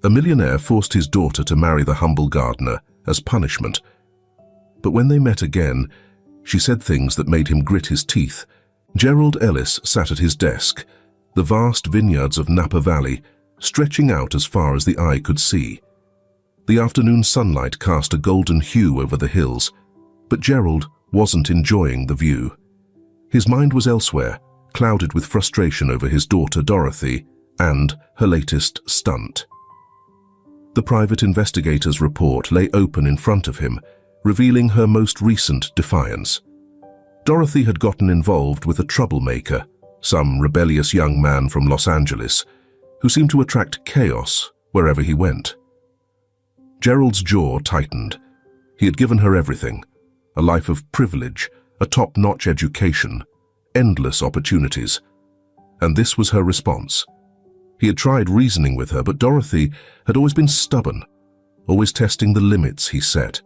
A millionaire forced his daughter to marry the humble gardener as punishment. But when they met again, she said things that made him grit his teeth. Gerald Ellis sat at his desk, the vast vineyards of Napa Valley stretching out as far as the eye could see. The afternoon sunlight cast a golden hue over the hills, but Gerald wasn't enjoying the view. His mind was elsewhere, clouded with frustration over his daughter Dorothy and her latest stunt. The private investigator's report lay open in front of him, revealing her most recent defiance. Dorothy had gotten involved with a troublemaker, some rebellious young man from Los Angeles, who seemed to attract chaos wherever he went. Gerald's jaw tightened. He had given her everything: a life of privilege, a top-notch education, endless opportunities. And this was her response. He had tried reasoning with her, but Dorothy had always been stubborn, always testing the limits he set.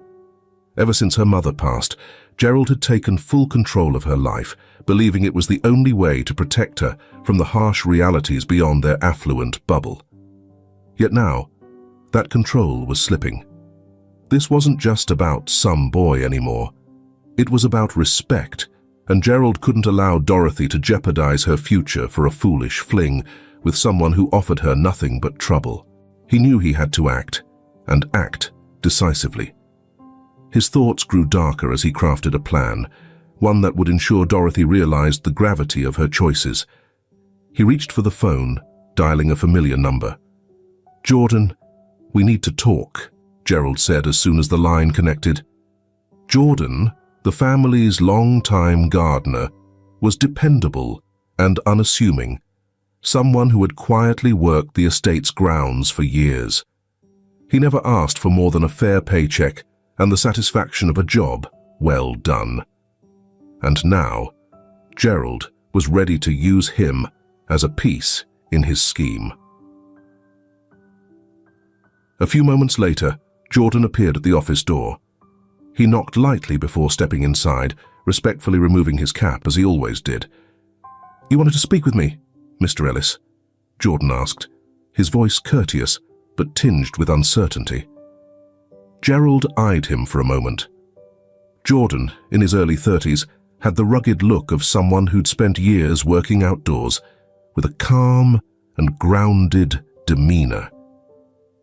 Ever since her mother passed, Gerald had taken full control of her life, believing it was the only way to protect her from the harsh realities beyond their affluent bubble. Yet now, that control was slipping. This wasn't just about some boy anymore. It was about respect, and Gerald couldn't allow Dorothy to jeopardize her future for a foolish fling with someone who offered her nothing but trouble. He knew he had to act, and act decisively. His thoughts grew darker as he crafted a plan, one that would ensure Dorothy realized the gravity of her choices. He reached for the phone, dialing a familiar number. "Jordan, we need to talk," Gerald said as soon as the line connected. Jordan, the family's long-time gardener, was dependable and unassuming, someone who had quietly worked the estate's grounds for years. He never asked for more than a fair paycheck and the satisfaction of a job well done. And now, Gerald was ready to use him as a piece in his scheme. A few moments later, Jordan appeared at the office door. He knocked lightly before stepping inside, respectfully removing his cap as he always did. "You wanted to speak with me, Mr. Ellis?" Jordan asked, his voice courteous but tinged with uncertainty. Gerald eyed him for a moment. Jordan, in his early 30s, had the rugged look of someone who'd spent years working outdoors, with a calm and grounded demeanor.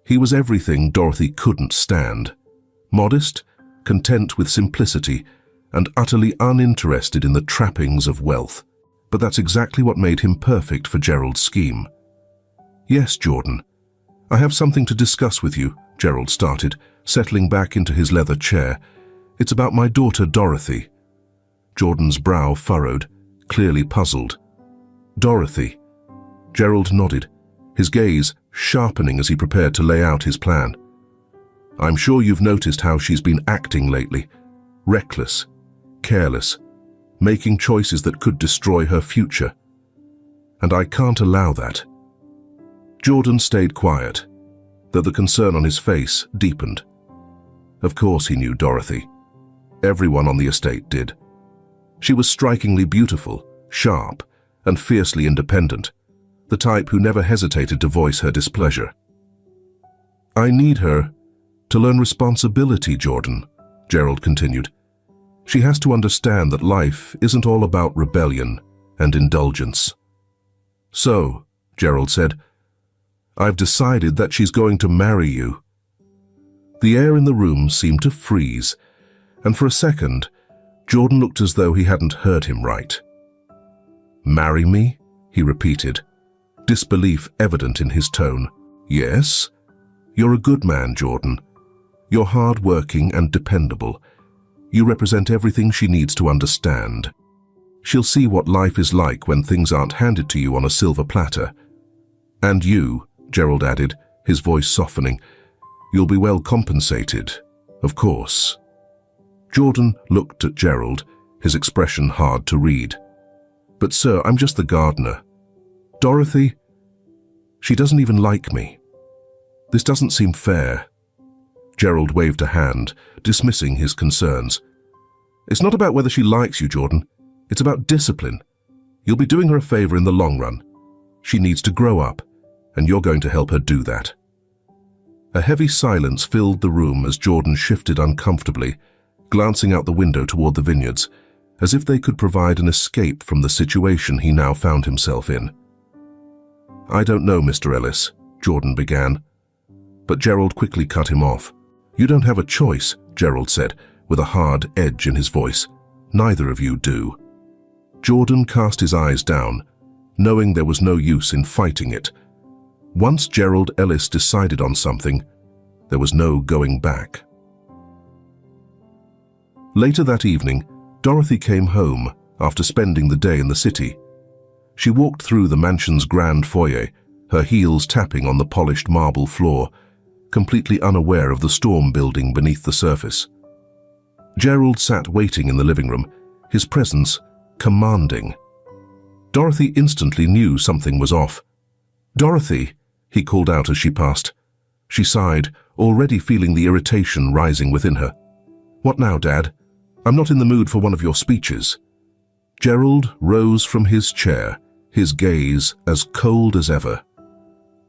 He was everything Dorothy couldn't stand: modest, content with simplicity, and utterly uninterested in the trappings of wealth. But that's exactly what made him perfect for Gerald's scheme. "Yes, Jordan, I have something to discuss with you," Gerald started, settling back into his leather chair. "It's about my daughter Dorothy." Jordan's brow furrowed, clearly puzzled. "Dorothy?" Gerald nodded, his gaze sharpening as he prepared to lay out his plan. "I'm sure you've noticed how she's been acting lately. Reckless, careless, making choices that could destroy her future. And I can't allow that." Jordan stayed quiet, though the concern on his face deepened. Of course he knew Dorothy. Everyone on the estate did. She was strikingly beautiful, sharp, and fiercely independent, the type who never hesitated to voice her displeasure. "I need her to learn responsibility, Jordan," Gerald continued. "She has to understand that life isn't all about rebellion and indulgence." "So," Gerald said, "I've decided that she's going to marry you." The air in the room seemed to freeze, and for a second, Jordan looked as though he hadn't heard him right. "Marry me?" he repeated, disbelief evident in his tone. "Yes? You're a good man, Jordan. You're hard-working and dependable. You represent everything she needs to understand. She'll see what life is like when things aren't handed to you on a silver platter. And you," Gerald added, his voice softening, "you'll be well compensated, of course." Jordan looked at Gerald, his expression hard to read. "But sir, I'm just the gardener. Dorothy, she doesn't even like me. This doesn't seem fair." Gerald waved a hand, dismissing his concerns. "It's not about whether she likes you, Jordan. It's about discipline. You'll be doing her a favor in the long run. She needs to grow up, and you're going to help her do that." A heavy silence filled the room as Jordan shifted uncomfortably, glancing out the window toward the vineyards, as if they could provide an escape from the situation he now found himself in. "I don't know, Mr. Ellis," Jordan began. But Gerald quickly cut him off. "You don't have a choice," Gerald said, with a hard edge in his voice. "Neither of you do." Jordan cast his eyes down, knowing there was no use in fighting it. Once Gerald Ellis decided on something, there was no going back. Later that evening, Dorothy came home after spending the day in the city. She walked through the mansion's grand foyer, her heels tapping on the polished marble floor, completely unaware of the storm building beneath the surface. Gerald sat waiting in the living room, his presence commanding. Dorothy instantly knew something was off. "Dorothy," he called out as she passed. She sighed, already feeling the irritation rising within her. "What now, Dad? I'm not in the mood for one of your speeches." Gerald rose from his chair, his gaze as cold as ever.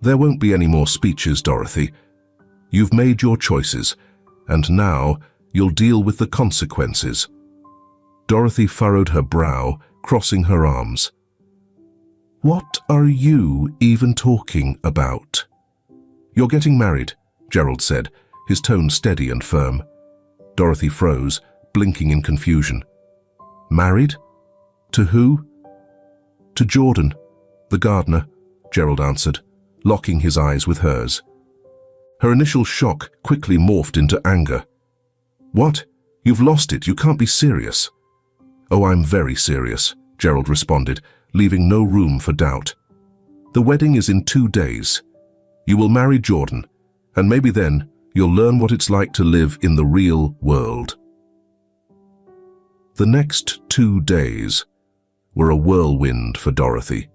"There won't be any more speeches, Dorothy. You've made your choices, and now you'll deal with the consequences." Dorothy furrowed her brow, crossing her arms. "What are you even talking about?" "You're getting married," Gerald said, his tone steady and firm. Dorothy froze, blinking in confusion. "Married? To who?" "To Jordan, the gardener," Gerald answered, locking his eyes with hers. Her initial shock quickly morphed into anger. "What? You've lost it. You can't be serious." "Oh, I'm very serious," Gerald responded, leaving no room for doubt. "The wedding is in 2 days. You will marry Jordan, and maybe then you'll learn what it's like to live in the real world." The next 2 days were a whirlwind for Dorothy,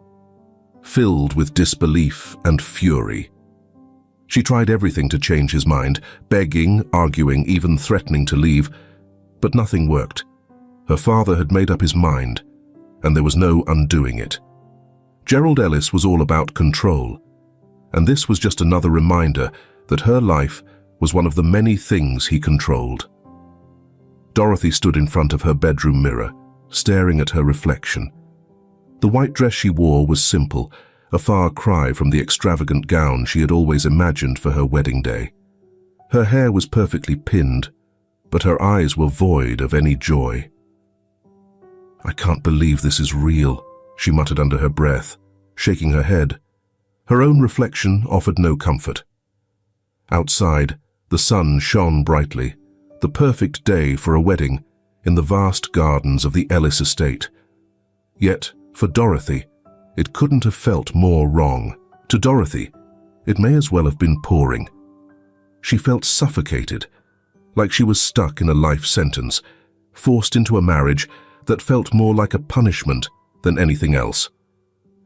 filled with disbelief and fury. She tried everything to change his mind, begging, arguing, even threatening to leave, but nothing worked. Her father had made up his mind, and there was no undoing it. Gerald Ellis was all about control, and this was just another reminder that her life was one of the many things he controlled. Dorothy stood in front of her bedroom mirror, staring at her reflection. The white dress she wore was simple, a far cry from the extravagant gown she had always imagined for her wedding day. Her hair was perfectly pinned, but her eyes were void of any joy. "I can't believe this is real," she muttered under her breath, shaking her head. Her own reflection offered no comfort. Outside, the sun shone brightly, the perfect day for a wedding in the vast gardens of the Ellis estate. Yet, for Dorothy, it couldn't have felt more wrong. To Dorothy, it may as well have been pouring. She felt suffocated, like she was stuck in a life sentence, forced into a marriage that felt more like a punishment than anything else.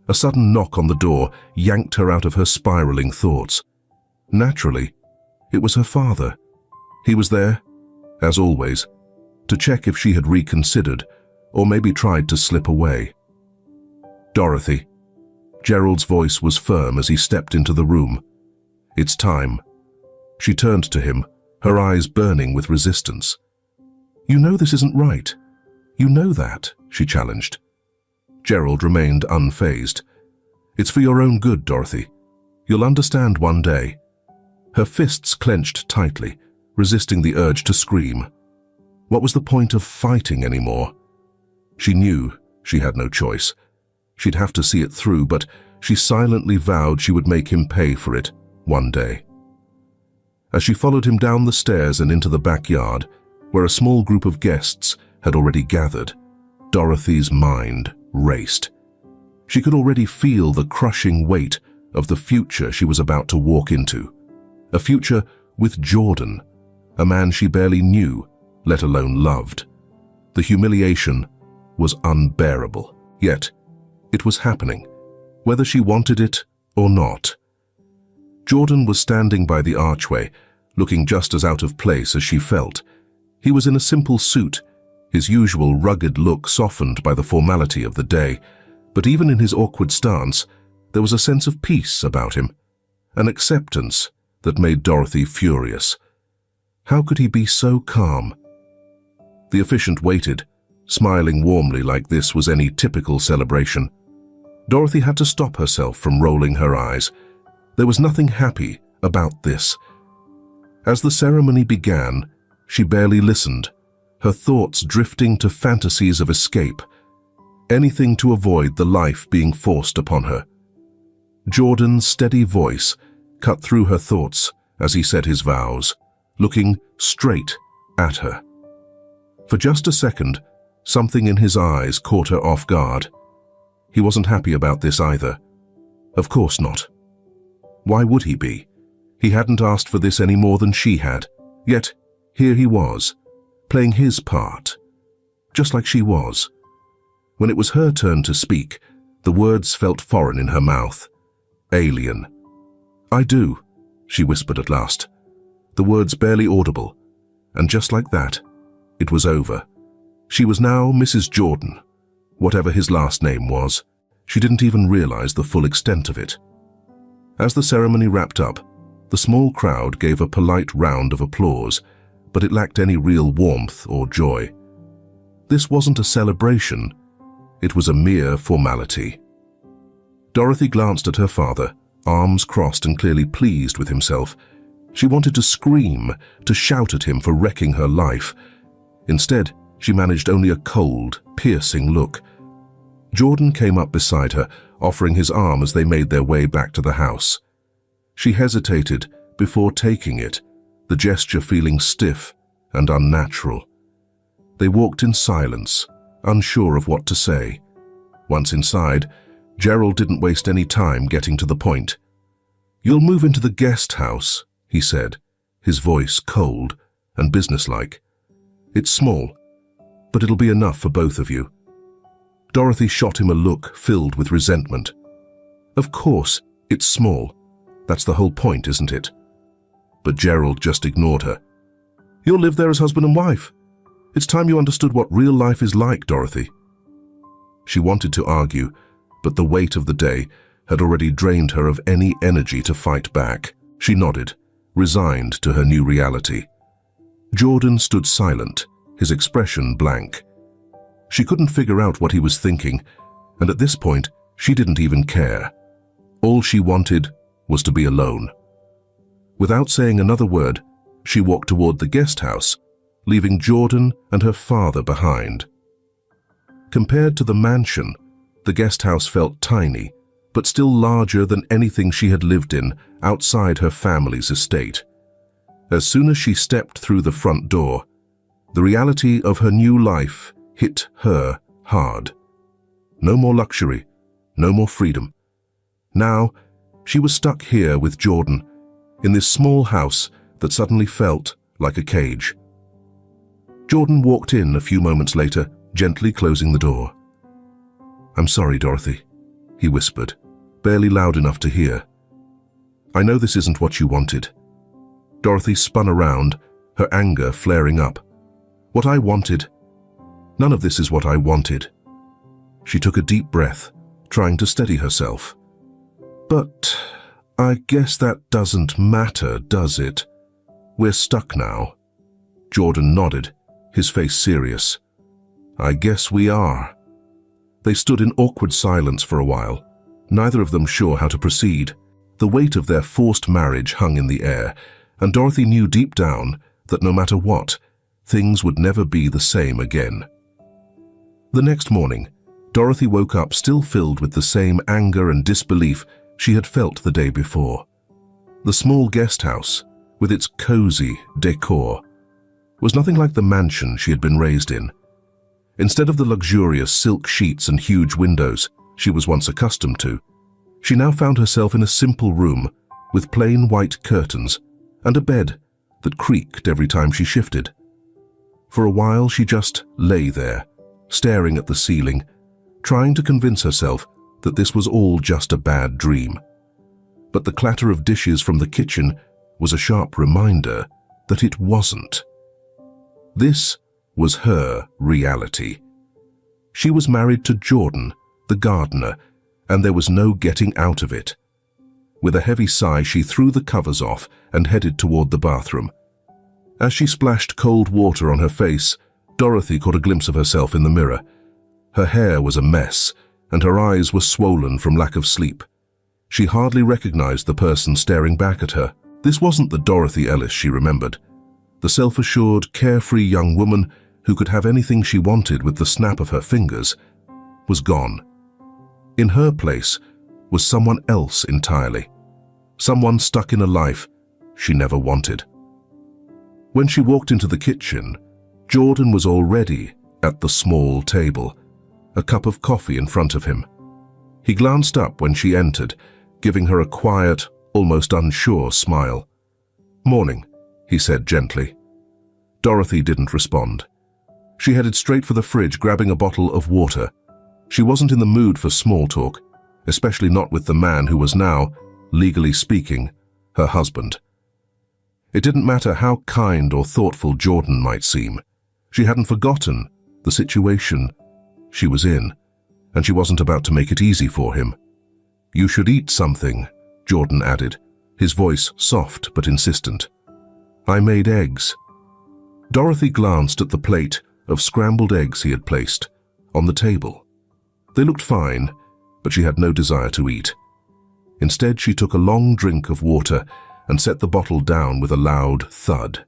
A sudden knock on the door yanked her out of her spiraling thoughts. Naturally, it was her father. He was there, as always, to check if she had reconsidered or maybe tried to slip away. "Dorothy." Gerald's voice was firm as he stepped into the room. "It's time." She turned to him, her eyes burning with resistance. "You know this isn't right. You know that," she challenged. Gerald remained unfazed. "It's for your own good, Dorothy. You'll understand one day." Her fists clenched tightly, resisting the urge to scream. What was the point of fighting anymore? She knew she had no choice. She'd have to see it through, but she silently vowed she would make him pay for it one day. As she followed him down the stairs and into the backyard, where a small group of guests had already gathered, Dorothy's mind raced. She could already feel the crushing weight of the future she was about to walk into. A future with Jordan, a man she barely knew, let alone loved. The humiliation was unbearable, yet it was happening, whether she wanted it or not. Jordan was standing by the archway, looking just as out of place as she felt. He was in a simple suit, his usual rugged look softened by the formality of the day, but even in his awkward stance, there was a sense of peace about him, an acceptance that made Dorothy furious. How could he be so calm? The officiant waited, smiling warmly like this was any typical celebration. Dorothy had to stop herself from rolling her eyes. There was nothing happy about this. As the ceremony began, she barely listened, her thoughts drifting to fantasies of escape, anything to avoid the life being forced upon her. Jordan's steady voice cut through her thoughts as he said his vows, looking straight at her. For just a second, something in his eyes caught her off guard. He wasn't happy about this either. Of course not. Why would he be? He hadn't asked for this any more than she had. Yet, here he was, playing his part, just like she was. When it was her turn to speak, the words felt foreign in her mouth. Alien. "I do," she whispered at last, the words barely audible, and just like that, it was over. She was now Mrs. Jordan. Whatever his last name was, she didn't even realize the full extent of it. As the ceremony wrapped up, the small crowd gave a polite round of applause, but it lacked any real warmth or joy. This wasn't a celebration, it was a mere formality. Dorothy glanced at her father, arms crossed and clearly pleased with himself. She wanted to scream, to shout at him for wrecking her life. Instead, she managed only a cold, piercing look. Jordan came up beside her, offering his arm as they made their way back to the house. She hesitated before taking it, the gesture feeling stiff and unnatural. They walked in silence, unsure of what to say. Once inside, Gerald didn't waste any time getting to the point. "You'll move into the guest house," he said, his voice cold and businesslike. "It's small, but it'll be enough for both of you." Dorothy shot him a look filled with resentment. Of course, it's small. That's the whole point, isn't it? But Gerald just ignored her. "You'll live there as husband and wife. It's time you understood what real life is like, Dorothy." She wanted to argue, but the weight of the day had already drained her of any energy to fight back. She nodded, resigned to her new reality. Jordan stood silent, his expression blank. She couldn't figure out what he was thinking, and at this point, she didn't even care. All she wanted was to be alone. Without saying another word, she walked toward the guest house, leaving Jordan and her father behind. Compared to the mansion, the guest house felt tiny, but still larger than anything she had lived in outside her family's estate. As soon as she stepped through the front door, the reality of her new life hit her hard. No more luxury, no more freedom. Now, she was stuck here with Jordan, in this small house that suddenly felt like a cage. Jordan walked in a few moments later, gently closing the door. "I'm sorry, Dorothy," he whispered, barely loud enough to hear. "I know this isn't what you wanted." Dorothy spun around, her anger flaring up. "What I wanted? None of this is what I wanted." She took a deep breath, trying to steady herself. "But I guess that doesn't matter, does it? We're stuck now." Jordan nodded, his face serious. "I guess we are." They stood in awkward silence for a while, neither of them sure how to proceed. The weight of their forced marriage hung in the air, and Dorothy knew deep down that no matter what, things would never be the same again. The next morning, Dorothy woke up still filled with the same anger and disbelief she had felt the day before. The small guest house, with its cozy decor, was nothing like the mansion she had been raised in. Instead of the luxurious silk sheets and huge windows she was once accustomed to, she now found herself in a simple room with plain white curtains and a bed that creaked every time she shifted. For a while she just lay there, staring at the ceiling, trying to convince herself that this was all just a bad dream. But the clatter of dishes from the kitchen was a sharp reminder that it wasn't. This was her reality. She was married to Jordan, the gardener, and there was no getting out of it. With a heavy sigh, she threw the covers off and headed toward the bathroom. As she splashed cold water on her face, Dorothy caught a glimpse of herself in the mirror. Her hair was a mess, and her eyes were swollen from lack of sleep. She hardly recognized the person staring back at her. This wasn't the Dorothy Ellis she remembered. The self-assured, carefree young woman who could have anything she wanted with the snap of her fingers was gone. In her place was someone else entirely. Someone stuck in a life she never wanted. When she walked into the kitchen, Jordan was already at the small table, a cup of coffee in front of him. He glanced up when she entered, giving her a quiet, almost unsure smile. "Morning," he said gently. Dorothy didn't respond. She headed straight for the fridge, grabbing a bottle of water. She wasn't in the mood for small talk, especially not with the man who was now, legally speaking, her husband. It didn't matter how kind or thoughtful Jordan might seem. She hadn't forgotten the situation she was in, and she wasn't about to make it easy for him. "You should eat something," Jordan added, his voice soft but insistent. "I made eggs." Dorothy glanced at the plate of scrambled eggs he had placed on the table. They looked fine, but she had no desire to eat. Instead, she took a long drink of water and set the bottle down with a loud thud.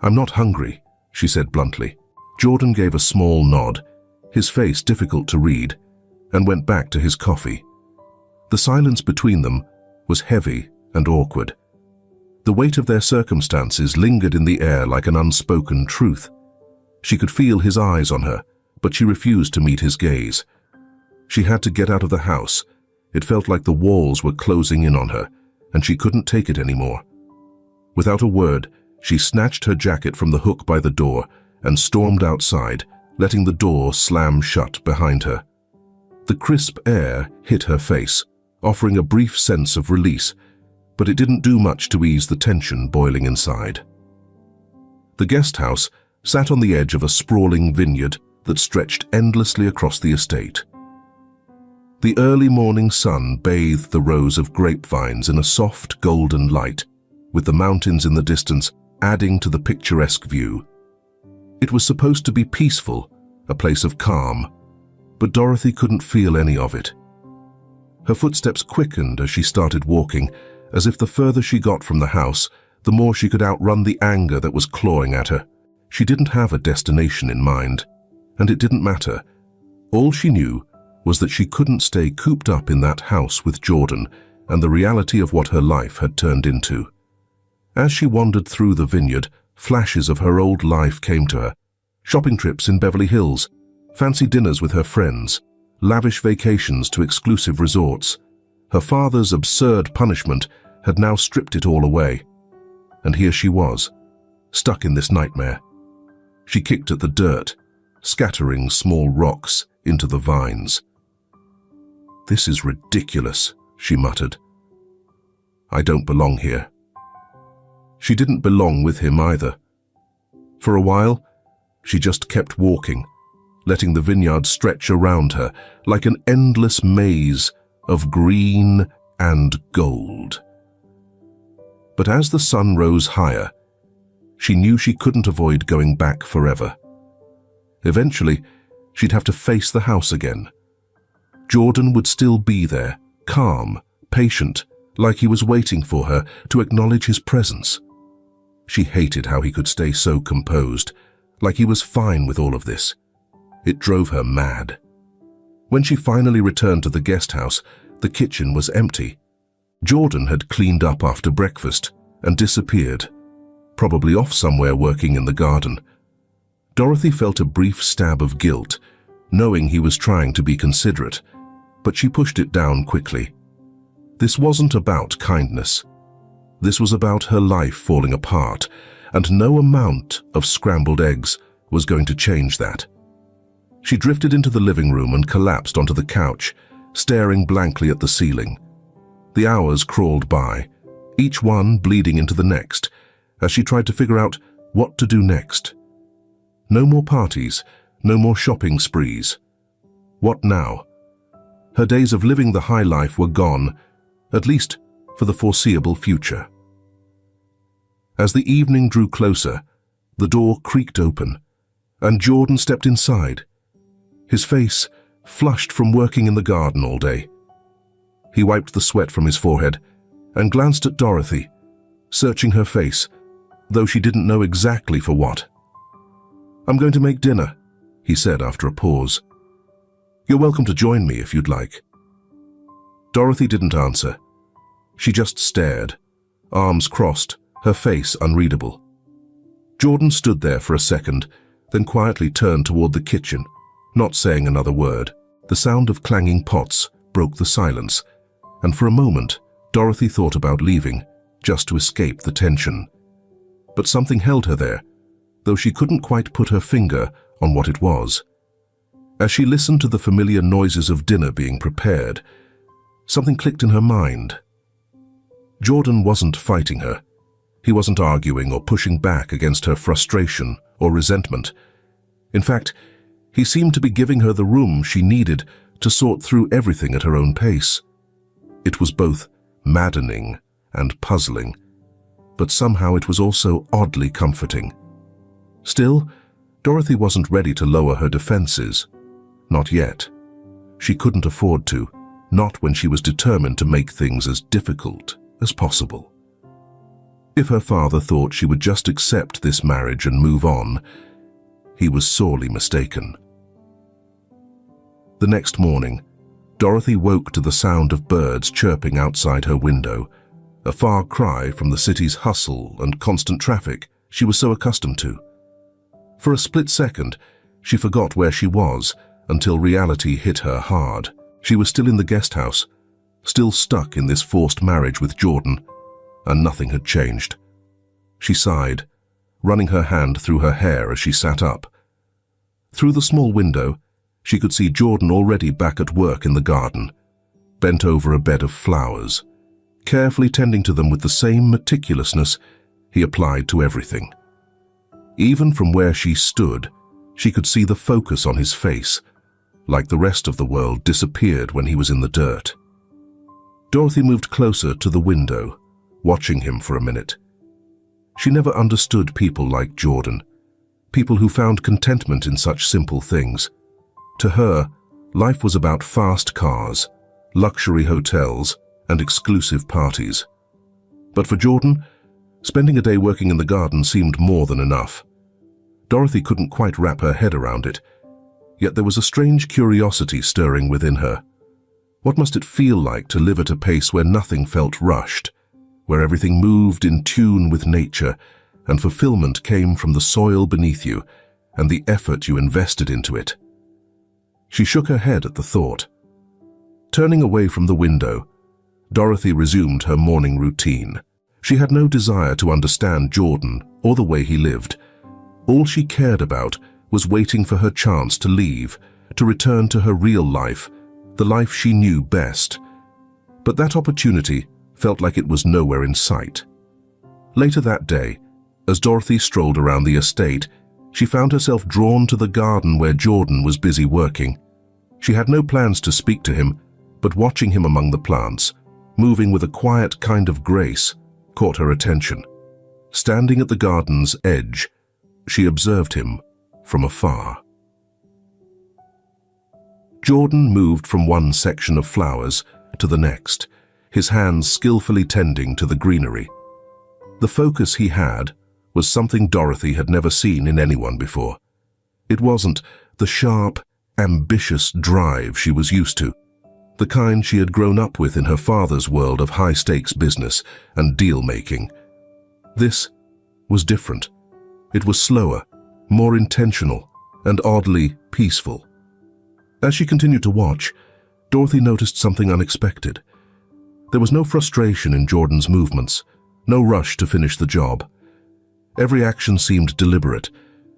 "I'm not hungry," she said bluntly. Jordan gave a small nod, his face difficult to read, and went back to his coffee. The silence between them was heavy and awkward. The weight of their circumstances lingered in the air like an unspoken truth. She could feel his eyes on her, but she refused to meet his gaze. She had to get out of the house. It felt like the walls were closing in on her, and she couldn't take it anymore. Without a word, she snatched her jacket from the hook by the door and stormed outside, letting the door slam shut behind her. The crisp air hit her face, offering a brief sense of release, but it didn't do much to ease the tension boiling inside. The guest house sat on the edge of a sprawling vineyard that stretched endlessly across the estate. The early morning sun bathed the rows of grapevines in a soft golden light, with the mountains in the distance adding to the picturesque view. It was supposed to be peaceful, a place of calm, but Dorothy couldn't feel any of it. Her footsteps quickened as she started walking, as if the further she got from the house, the more she could outrun the anger that was clawing at her. She didn't have a destination in mind, and it didn't matter. All she knew was that she couldn't stay cooped up in that house with Jordan and the reality of what her life had turned into. As she wandered through the vineyard, flashes of her old life came to her. Shopping trips in Beverly Hills, fancy dinners with her friends, lavish vacations to exclusive resorts. Her father's absurd punishment had now stripped it all away. And here she was, stuck in this nightmare. She kicked at the dirt, scattering small rocks into the vines. "This is ridiculous," she muttered. "I don't belong here." She didn't belong with him either. For a while, she just kept walking, letting the vineyard stretch around her like an endless maze of green and gold. But as the sun rose higher, she knew she couldn't avoid going back forever. Eventually, she'd have to face the house again. Jordan would still be there, calm, patient, like he was waiting for her to acknowledge his presence. She hated how he could stay so composed, like he was fine with all of this. It drove her mad. When she finally returned to the guest house, the kitchen was empty. Jordan had cleaned up after breakfast and disappeared, probably off somewhere working in the garden. Dorothy felt a brief stab of guilt, knowing he was trying to be considerate, but she pushed it down quickly. This wasn't about kindness. This was about her life falling apart, and no amount of scrambled eggs was going to change that. She drifted into the living room and collapsed onto the couch, staring blankly at the ceiling. The hours crawled by, each one bleeding into the next, as she tried to figure out what to do next. No more parties, no more shopping sprees. What now? Her days of living the high life were gone, at least for the foreseeable future. As the evening drew closer, the door creaked open, and Jordan stepped inside, his face flushed from working in the garden all day. He wiped the sweat from his forehead and glanced at Dorothy, searching her face, though she didn't know exactly for what. "I'm going to make dinner," he said after a pause. "You're welcome to join me if you'd like." Dorothy didn't answer. She just stared, arms crossed, her face unreadable. Jordan stood there for a second, then quietly turned toward the kitchen, not saying another word. The sound of clanging pots broke the silence, and for a moment, Dorothy thought about leaving, just to escape the tension. But something held her there, though she couldn't quite put her finger on what it was. As she listened to the familiar noises of dinner being prepared, something clicked in her mind. Jordan wasn't fighting her. He wasn't arguing or pushing back against her frustration or resentment. In fact, he seemed to be giving her the room she needed to sort through everything at her own pace. It was both maddening and puzzling, but somehow it was also oddly comforting. Still, Dorothy wasn't ready to lower her defenses. Not yet. She couldn't afford to, not when she was determined to make things as difficult as possible. If her father thought she would just accept this marriage and move on, he was sorely mistaken. The next morning, Dorothy woke to the sound of birds chirping outside her window, a far cry from the city's hustle and constant traffic she was so accustomed to. For a split second, she forgot where she was until reality hit her hard. She was still in the guest house, still stuck in this forced marriage with Jordan, and nothing had changed. She sighed, running her hand through her hair as she sat up. Through the small window, she could see Jordan already back at work in the garden, bent over a bed of flowers, carefully tending to them with the same meticulousness he applied to everything. Even from where she stood, she could see the focus on his face, like the rest of the world disappeared when he was in the dirt. Dorothy moved closer to the window, watching him for a minute. She never understood people like Jordan, people who found contentment in such simple things. To her, life was about fast cars, luxury hotels, and exclusive parties. But for Jordan, spending a day working in the garden seemed more than enough. Dorothy couldn't quite wrap her head around it, yet there was a strange curiosity stirring within her. What must it feel like to live at a pace where nothing felt rushed, where everything moved in tune with nature, and fulfillment came from the soil beneath you and the effort you invested into it? She shook her head at the thought. Turning away from the window, Dorothy resumed her morning routine. She had no desire to understand Jordan or the way he lived. All she cared about was waiting for her chance to leave, to return to her real life, the life she knew best. But that opportunity felt like it was nowhere in sight. Later that day, as Dorothy strolled around the estate, she found herself drawn to the garden where Jordan was busy working. She had no plans to speak to him, but watching him among the plants, moving with a quiet kind of grace, caught her attention. Standing at the garden's edge, she observed him from afar. Jordan moved from one section of flowers to the next, his hands skillfully tending to the greenery. The focus he had was something Dorothy had never seen in anyone before. It wasn't the sharp, ambitious drive she was used to, the kind she had grown up with in her father's world of high-stakes business and deal-making. This was different. It was slower, more intentional, and oddly peaceful. As she continued to watch, Dorothy noticed something unexpected. There was no frustration in Jordan's movements, no rush to finish the job. Every action seemed deliberate,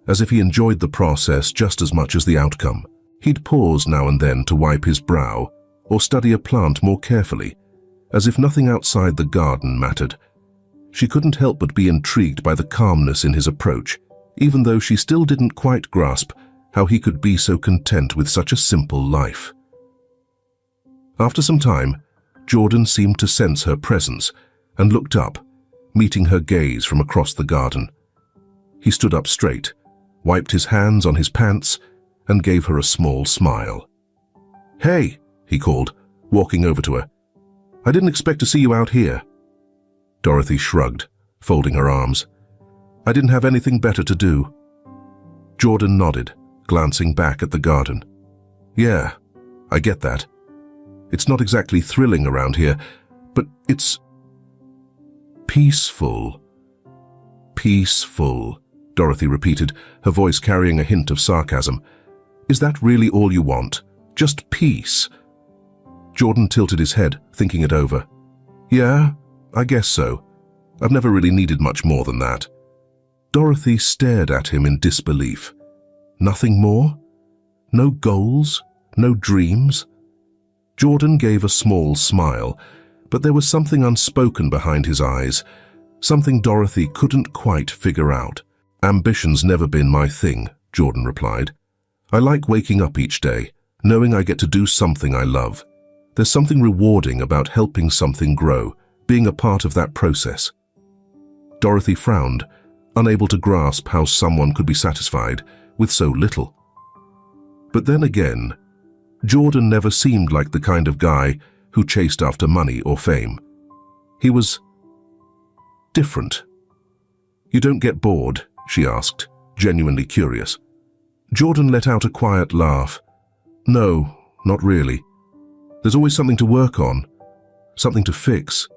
as if he enjoyed the process just as much as the outcome. He'd pause now and then to wipe his brow or study a plant more carefully, as if nothing outside the garden mattered. She couldn't help but be intrigued by the calmness in his approach, even though she still didn't quite grasp how he could be so content with such a simple life. After some time, Jordan seemed to sense her presence and looked up, meeting her gaze from across the garden. He stood up straight, wiped his hands on his pants, and gave her a small smile. "Hey," he called, walking over to her. "I didn't expect to see you out here." Dorothy shrugged, folding her arms. "I didn't have anything better to do." Jordan nodded, glancing back at the garden. "Yeah, I get that. It's not exactly thrilling around here, but it's peaceful." "Peaceful," Dorothy repeated, her voice carrying a hint of sarcasm. "Is that really all you want? Just peace?" Jordan tilted his head, thinking it over. "Yeah, I guess so. I've never really needed much more than that." Dorothy stared at him in disbelief. Nothing more? No goals? No dreams? Jordan gave a small smile, but there was something unspoken behind his eyes, something Dorothy couldn't quite figure out. "Ambition's never been my thing," Jordan replied. "I like waking up each day, knowing I get to do something I love. There's something rewarding about helping something grow, being a part of that process." Dorothy frowned, unable to grasp how someone could be satisfied with so little. But then again, Jordan never seemed like the kind of guy who chased after money or fame. He was different. "You don't get bored?" she asked, genuinely curious. Jordan let out a quiet laugh. "No, not really. There's always something to work on, something to fix,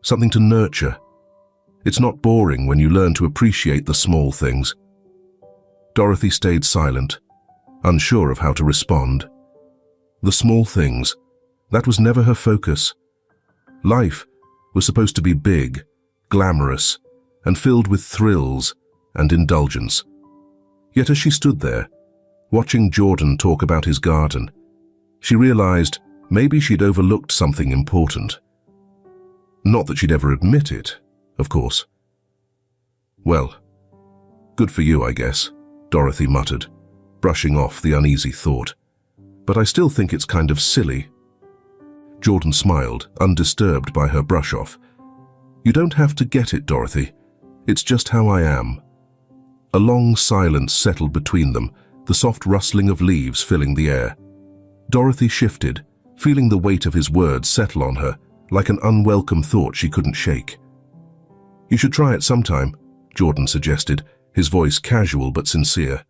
something to nurture. It's not boring when you learn to appreciate the small things." Dorothy stayed silent, unsure of how to respond. The small things, that was never her focus. Life was supposed to be big, glamorous, and filled with thrills and indulgence. Yet as she stood there, watching Jordan talk about his garden, she realized maybe she'd overlooked something important. Not that she'd ever admit it, of course. "Well, good for you, I guess," Dorothy muttered, brushing off the uneasy thought. "But I still think it's kind of silly." Jordan smiled, undisturbed by her brush-off. "You don't have to get it, Dorothy. It's just how I am." A long silence settled between them, the soft rustling of leaves filling the air. Dorothy shifted, feeling the weight of his words settle on her, like an unwelcome thought she couldn't shake. "You should try it sometime," Jordan suggested, his voice casual but sincere.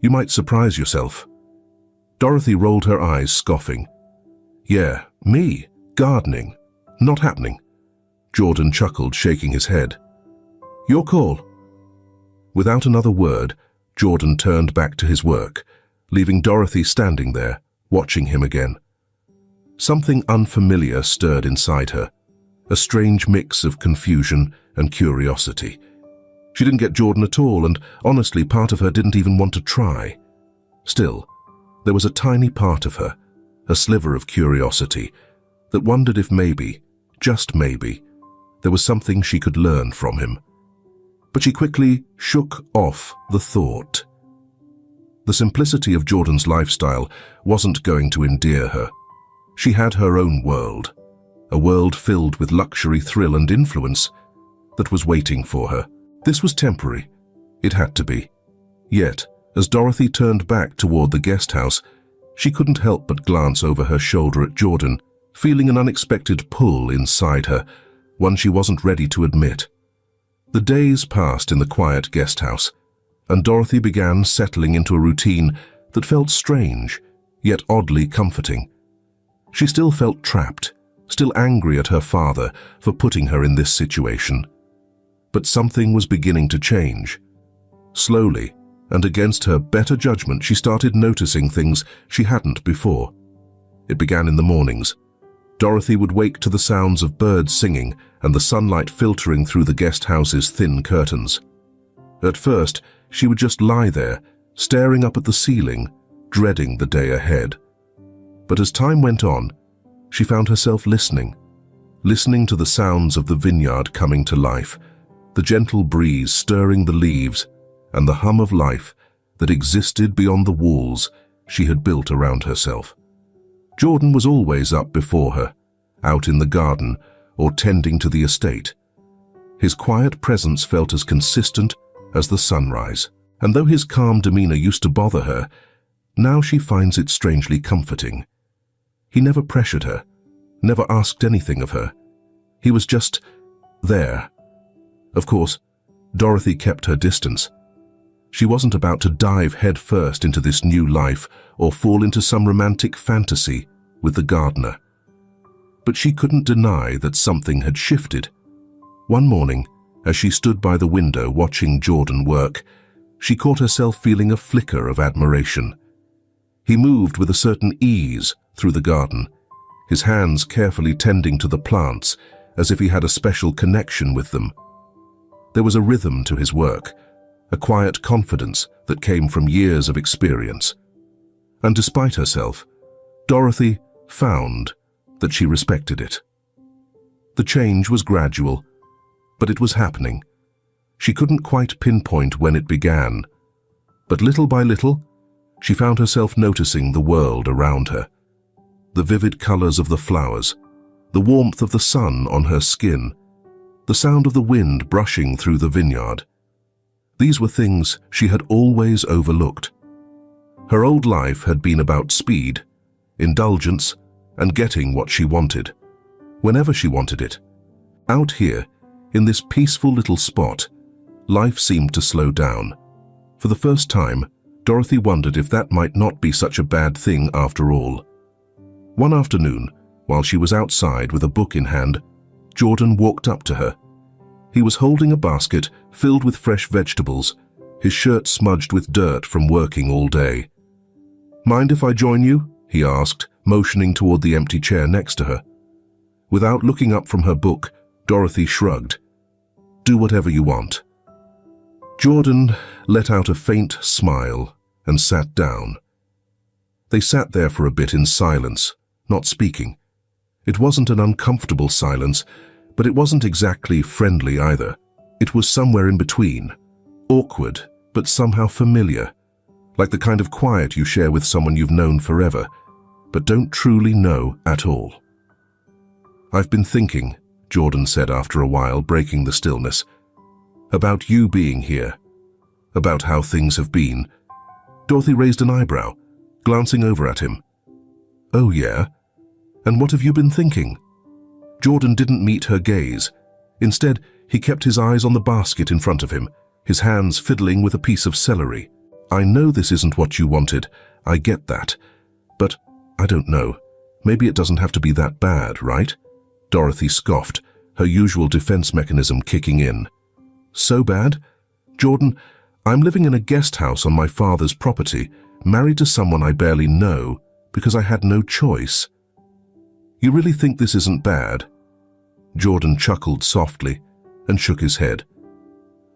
"You might surprise yourself." Dorothy rolled her eyes, scoffing. "Yeah, me, gardening. Not happening." Jordan chuckled, shaking his head. "Your call." Without another word, Jordan turned back to his work, leaving Dorothy standing there, watching him again. Something unfamiliar stirred inside her, a strange mix of confusion and curiosity. She didn't get Jordan at all, and honestly, part of her didn't even want to try. Still, there was a tiny part of her, a sliver of curiosity, that wondered if maybe, just maybe, there was something she could learn from him. But she quickly shook off the thought. The simplicity of Jordan's lifestyle wasn't going to endear her. She had her own world, a world filled with luxury, thrill, and influence that was waiting for her. This was temporary. It had to be. Yet, as Dorothy turned back toward the guest house, she couldn't help but glance over her shoulder at Jordan, feeling an unexpected pull inside her, one she wasn't ready to admit. The days passed in the quiet guest house, and Dorothy began settling into a routine that felt strange, yet oddly comforting. She still felt trapped, still angry at her father for putting her in this situation. But something was beginning to change. Slowly, and against her better judgment, she started noticing things she hadn't before. It began in the mornings. Dorothy would wake to the sounds of birds singing and the sunlight filtering through the guest house's thin curtains. At first, she would just lie there, staring up at the ceiling, dreading the day ahead. But as time went on, she found herself listening to the sounds of the vineyard coming to life, the gentle breeze stirring the leaves, and the hum of life that existed beyond the walls she had built around herself. Jordan was always up before her, out in the garden, or tending to the estate. His quiet presence felt as consistent as the sunrise, and though his calm demeanor used to bother her, now she finds it strangely comforting. He never pressured her, never asked anything of her. He was just there. Of course, Dorothy kept her distance. She wasn't about to dive headfirst into this new life or fall into some romantic fantasy with the gardener. But she couldn't deny that something had shifted. One morning, as she stood by the window watching Jordan work, she caught herself feeling a flicker of admiration. He moved with a certain ease through the garden, his hands carefully tending to the plants as if he had a special connection with them. There was a rhythm to his work, a quiet confidence that came from years of experience. And despite herself, Dorothy found that she respected it. The change was gradual, but it was happening. She couldn't quite pinpoint when it began, but little by little, she found herself noticing the world around her. The vivid colors of the flowers, the warmth of the sun on her skin, the sound of the wind brushing through the vineyard. These were things she had always overlooked. Her old life had been about speed, indulgence, and getting what she wanted, whenever she wanted it. Out here, in this peaceful little spot, life seemed to slow down. For the first time, Dorothy wondered if that might not be such a bad thing after all. One afternoon, while she was outside with a book in hand, Jordan walked up to her. He was holding a basket filled with fresh vegetables, his shirt smudged with dirt from working all day. "Mind if I join you?" he asked, motioning toward the empty chair next to her. Without looking up from her book, Dorothy shrugged. "Do whatever you want." Jordan let out a faint smile and sat down. They sat there for a bit in silence, not speaking. It wasn't an uncomfortable silence, but it wasn't exactly friendly either. It was somewhere in between, awkward but somehow familiar, like the kind of quiet you share with someone you've known forever, but don't truly know at all. "I've been thinking," Jordan said after a while, breaking the stillness, "about you being here, about how things have been." Dorothy raised an eyebrow, glancing over at him. "Oh yeah? And what have you been thinking?" Jordan didn't meet her gaze. Instead, he kept his eyes on the basket in front of him, his hands fiddling with a piece of celery. "I know this isn't what you wanted, I get that. But, I don't know, maybe it doesn't have to be that bad, right?" Dorothy scoffed, her usual defense mechanism kicking in. "So bad? Jordan, I'm living in a guest house on my father's property, married to someone I barely know, because I had no choice. You really think this isn't bad?" Jordan chuckled softly and shook his head.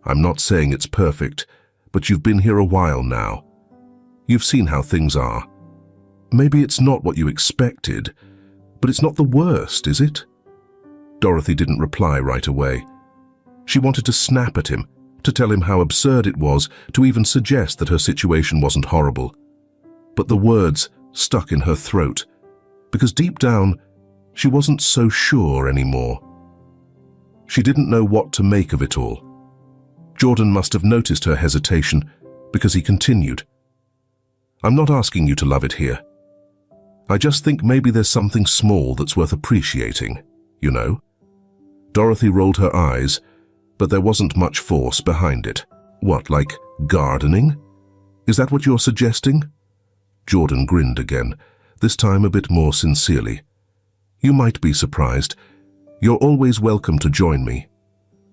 "I'm not saying it's perfect, but you've been here a while now. You've seen how things are. Maybe it's not what you expected, but it's not the worst, is it?" Dorothy didn't reply right away. She wanted to snap at him, to tell him how absurd it was to even suggest that her situation wasn't horrible. But the words stuck in her throat, because deep down, she wasn't so sure anymore. She didn't know what to make of it all. Jordan must have noticed her hesitation, because he continued. "I'm not asking you to love it here. I just think maybe there's something small that's worth appreciating, you know?" Dorothy rolled her eyes, but there wasn't much force behind it. "What, like gardening? Is that what you're suggesting?" Jordan grinned again, this time a bit more sincerely. "You might be surprised. You're always welcome to join me."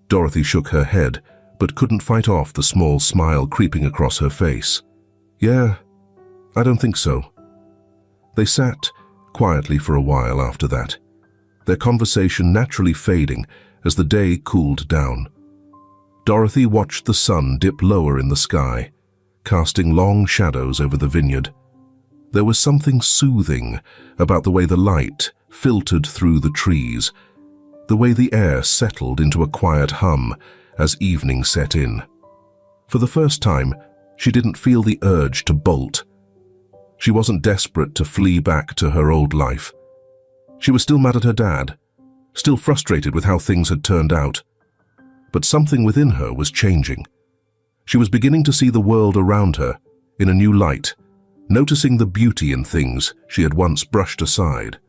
Dorothy shook her head, but couldn't fight off the small smile creeping across her face. "Yeah, I don't think so." They sat quietly for a while after that, their conversation naturally fading as the day cooled down. Dorothy watched the sun dip lower in the sky, casting long shadows over the vineyard. There was something soothing about the way the light filtered through the trees, the way the air settled into a quiet hum as evening set in. For the first time, she didn't feel the urge to bolt. She wasn't desperate to flee back to her old life. She was still mad at her dad, still frustrated with how things had turned out. But something within her was changing. She was beginning to see the world around her in a new light, noticing the beauty in things she had once brushed aside.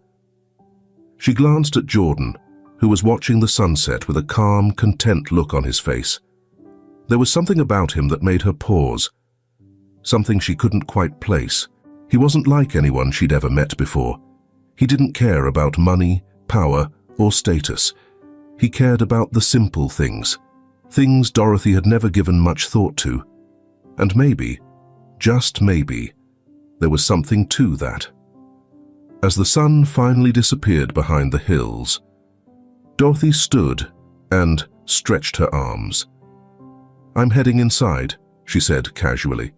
She glanced at Jordan, who was watching the sunset with a calm, content look on his face. There was something about him that made her pause, something she couldn't quite place. He wasn't like anyone she'd ever met before. He didn't care about money, power, or status. He cared about the simple things, things Dorothy had never given much thought to. And maybe, just maybe, there was something to that. As the sun finally disappeared behind the hills, Dorothy stood and stretched her arms. "I'm heading inside," she said casually.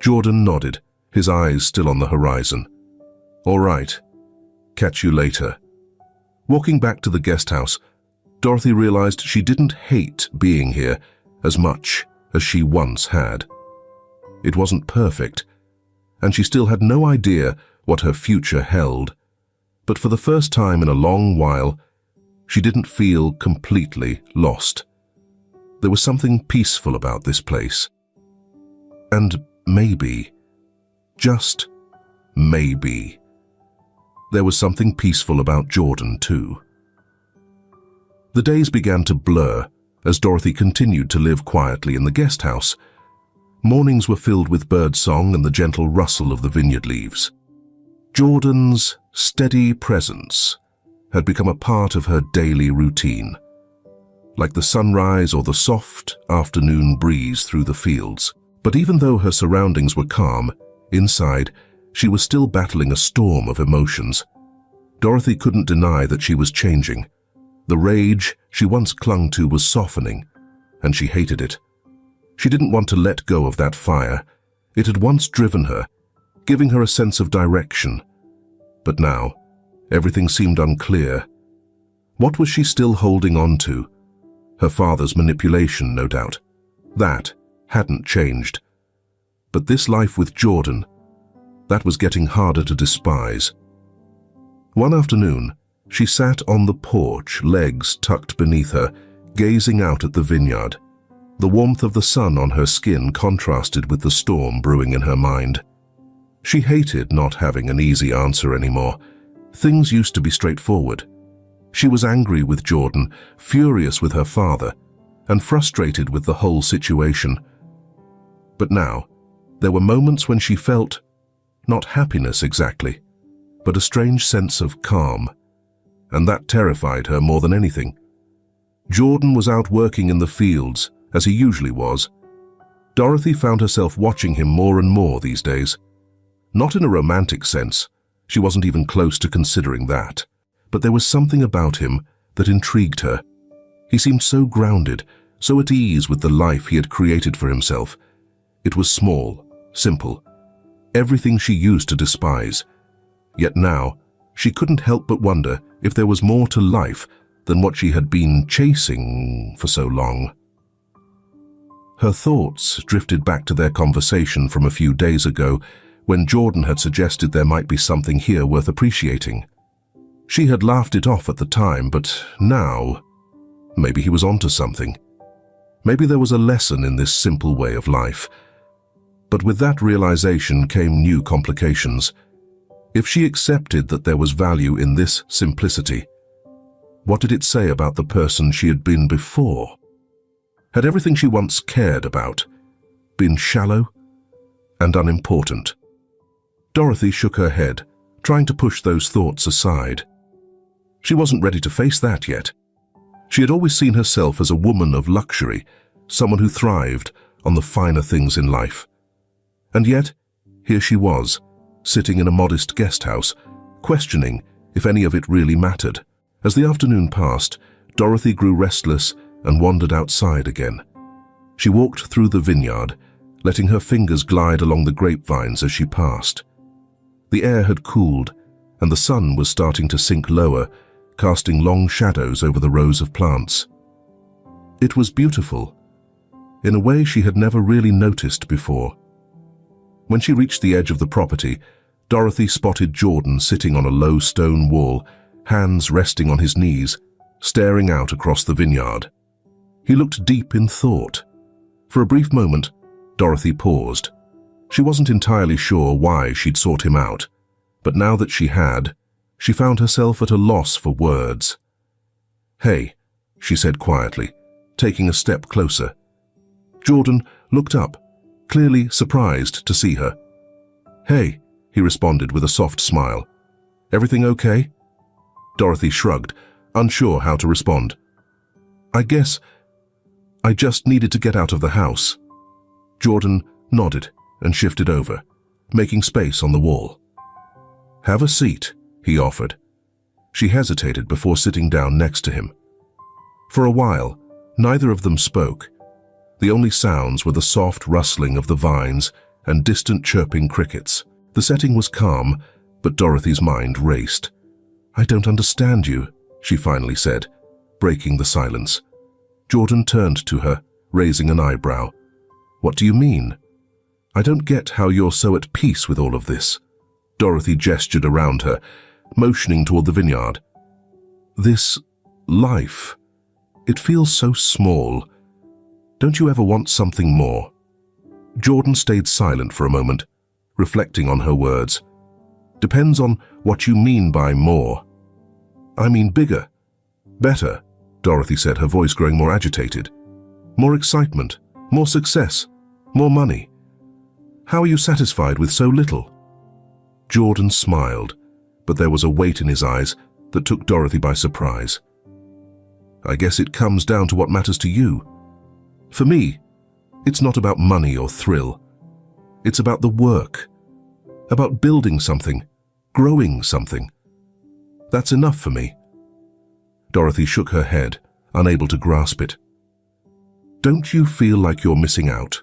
Jordan nodded, his eyes still on the horizon. "All right. Catch you later." Walking back to the guest house, Dorothy realized she didn't hate being here as much as she once had. It wasn't perfect, and she still had no idea what her future held. But for the first time in a long while, she didn't feel completely lost. There was something peaceful about this place. And maybe, just maybe, there was something peaceful about Jordan too. The days began to blur as Dorothy continued to live quietly in the guest house. Mornings were filled with birdsong and the gentle rustle of the vineyard leaves. Jordan's steady presence had become a part of her daily routine, like the sunrise or the soft afternoon breeze through the fields. But even though her surroundings were calm, inside, she was still battling a storm of emotions. Dorothy couldn't deny that she was changing. The rage she once clung to was softening, and she hated it. She didn't want to let go of that fire. It had once driven her, giving her a sense of direction. But now, everything seemed unclear. What was she still holding on to? Her father's manipulation, no doubt. That hadn't changed. But this life with Jordan, that was getting harder to despise. One afternoon, she sat on the porch, legs tucked beneath her, gazing out at the vineyard. The warmth of the sun on her skin contrasted with the storm brewing in her mind. She hated not having an easy answer anymore. Things used to be straightforward. She was angry with Jordan, furious with her father, and frustrated with the whole situation. But now, there were moments when she felt, not happiness exactly, but a strange sense of calm, and that terrified her more than anything. Jordan was out working in the fields, as he usually was. Dorothy found herself watching him more and more these days. Not in a romantic sense, she wasn't even close to considering that, but there was something about him that intrigued her. He seemed so grounded, so at ease with the life he had created for himself. It was small, simple, everything she used to despise. Yet now, she couldn't help but wonder if there was more to life than what she had been chasing for so long. Her thoughts drifted back to their conversation from a few days ago, when Jordan had suggested there might be something here worth appreciating. She had laughed it off at the time, but now, maybe he was onto something. Maybe there was a lesson in this simple way of life. But with that realization came new complications. If she accepted that there was value in this simplicity, what did it say about the person she had been before? Had everything she once cared about been shallow and unimportant? Dorothy shook her head, trying to push those thoughts aside. She wasn't ready to face that yet. She had always seen herself as a woman of luxury, someone who thrived on the finer things in life. And yet, here she was, sitting in a modest guest house, questioning if any of it really mattered. As the afternoon passed, Dorothy grew restless and wandered outside again. She walked through the vineyard, letting her fingers glide along the grapevines as she passed. The air had cooled, and the sun was starting to sink lower, casting long shadows over the rows of plants. It was beautiful, in a way she had never really noticed before. When she reached the edge of the property, Dorothy spotted Jordan sitting on a low stone wall, hands resting on his knees, staring out across the vineyard. He looked deep in thought. For a brief moment, Dorothy paused. She wasn't entirely sure why she'd sought him out, but now that she had, she found herself at a loss for words. "Hey," she said quietly, taking a step closer. Jordan looked up, clearly surprised to see her. "Hey," he responded with a soft smile. "Everything okay?" Dorothy shrugged, unsure how to respond. "I guess I just needed to get out of the house." Jordan nodded and shifted over, making space on the wall. "Have a seat," he offered. She hesitated before sitting down next to him. For a while, neither of them spoke. The only sounds were the soft rustling of the vines and distant chirping crickets. The setting was calm, but Dorothy's mind raced. "I don't understand you," she finally said, breaking the silence. Jordan turned to her, raising an eyebrow. "What do you mean?" "I don't get how you're so at peace with all of this." Dorothy gestured around her, motioning toward the vineyard. "This life, it feels so small. Don't you ever want something more?" Jordan stayed silent for a moment, reflecting on her words. "Depends on what you mean by more." "I mean bigger, better," Dorothy said, her voice growing more agitated. "More excitement, more success, more money. How are you satisfied with so little?" Jordan smiled, but there was a weight in his eyes that took Dorothy by surprise. "I guess it comes down to what matters to you. For me, it's not about money or thrill. It's about the work, about building something, growing something. That's enough for me." Dorothy shook her head, unable to grasp it. "Don't you feel like you're missing out?"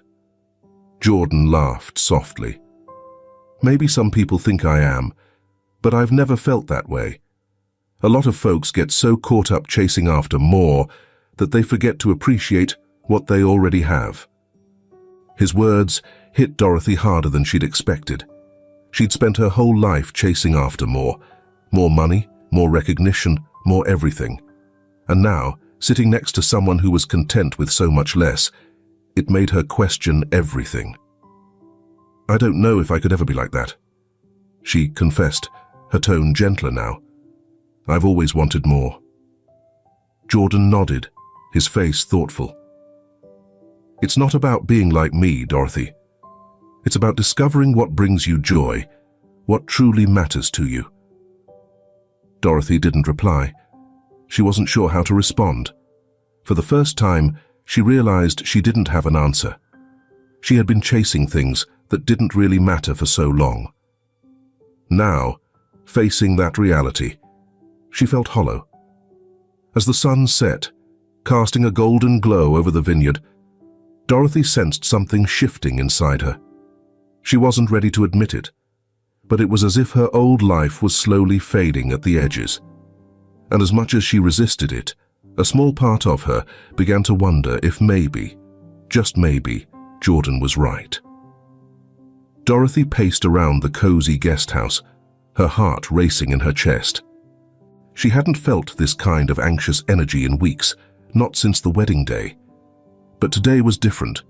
Jordan laughed softly. "Maybe some people think I am, but I've never felt that way. A lot of folks get so caught up chasing after more that they forget to appreciate what they already have." His words hit Dorothy harder than she'd expected. She'd spent her whole life chasing after more money, more recognition, more everything. And now, sitting next to someone who was content with so much less, it made her question everything. "I don't know if I could ever be like that," she confessed, her tone gentler now. "I've always wanted more." Jordan nodded, his face thoughtful. "It's not about being like me, Dorothy. It's about discovering what brings you joy, what truly matters to you." Dorothy didn't reply. She wasn't sure how to respond. For the first time, she realized she didn't have an answer. She had been chasing things that didn't really matter for so long. Now, facing that reality, she felt hollow. As the sun set, casting a golden glow over the vineyard, Dorothy sensed something shifting inside her. She wasn't ready to admit it, but it was as if her old life was slowly fading at the edges. And as much as she resisted it, a small part of her began to wonder if maybe, just maybe, Jordan was right. Dorothy paced around the cozy guest house, her heart racing in her chest. She hadn't felt this kind of anxious energy in weeks, not since the wedding day. But today was different.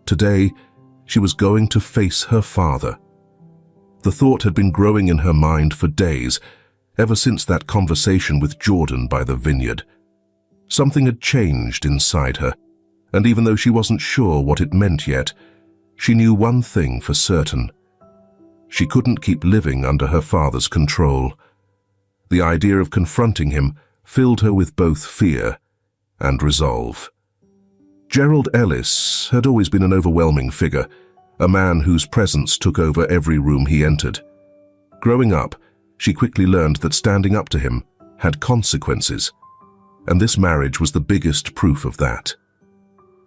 Today, she was going to face her father. The thought had been growing in her mind for days, ever since that conversation with Jordan by the vineyard. Something had changed inside her, and even though she wasn't sure what it meant yet, she knew one thing for certain. She couldn't keep living under her father's control. The idea of confronting him filled her with both fear and resolve. Gerald Ellis had always been an overwhelming figure, a man whose presence took over every room he entered. Growing up, she quickly learned that standing up to him had consequences, and this marriage was the biggest proof of that.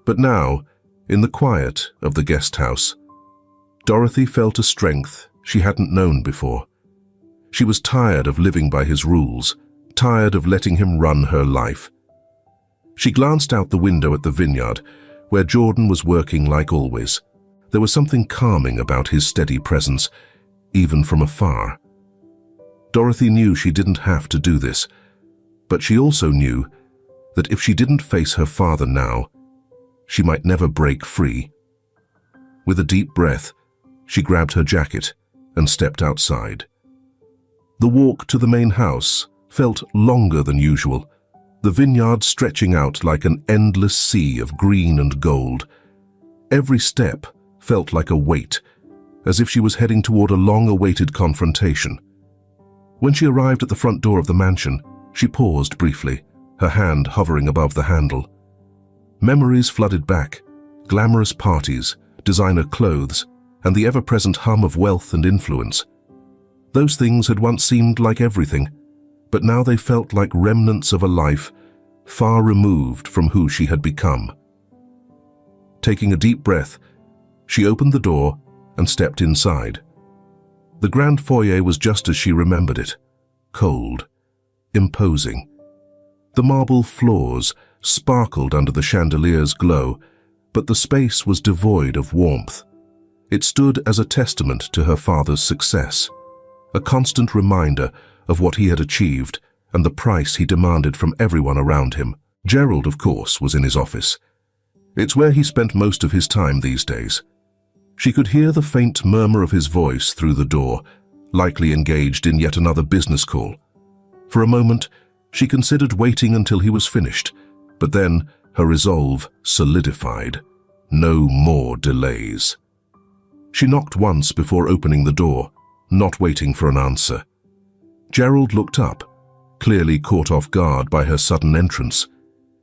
But now, in the quiet of the guest house, Dorothy felt a strength she hadn't known before. She was tired of living by his rules, tired of letting him run her life. She glanced out the window at the vineyard, where Jordan was working like always. There was something calming about his steady presence, even from afar. Dorothy knew she didn't have to do this, but she also knew that if she didn't face her father now, she might never break free. With a deep breath, she grabbed her jacket and stepped outside. The walk to the main house felt longer than usual, the vineyard stretching out like an endless sea of green and gold. Every step felt like a weight, as if she was heading toward a long-awaited confrontation. When she arrived at the front door of the mansion, she paused briefly, her hand hovering above the handle. Memories flooded back, glamorous parties, designer clothes, and the ever-present hum of wealth and influence. Those things had once seemed like everything, but now they felt like remnants of a life far removed from who she had become. Taking a deep breath, she opened the door and stepped inside. The grand foyer was just as she remembered it, cold, imposing. The marble floors sparkled under the chandelier's glow, but the space was devoid of warmth. It stood as a testament to her father's success, a constant reminder of what he had achieved and the price he demanded from everyone around him. Gerald, of course, was in his office. It's where he spent most of his time these days. She could hear the faint murmur of his voice through the door, likely engaged in yet another business call. For a moment, she considered waiting until he was finished, but then her resolve solidified. No more delays. She knocked once before opening the door, not waiting for an answer. Gerald looked up, clearly caught off guard by her sudden entrance.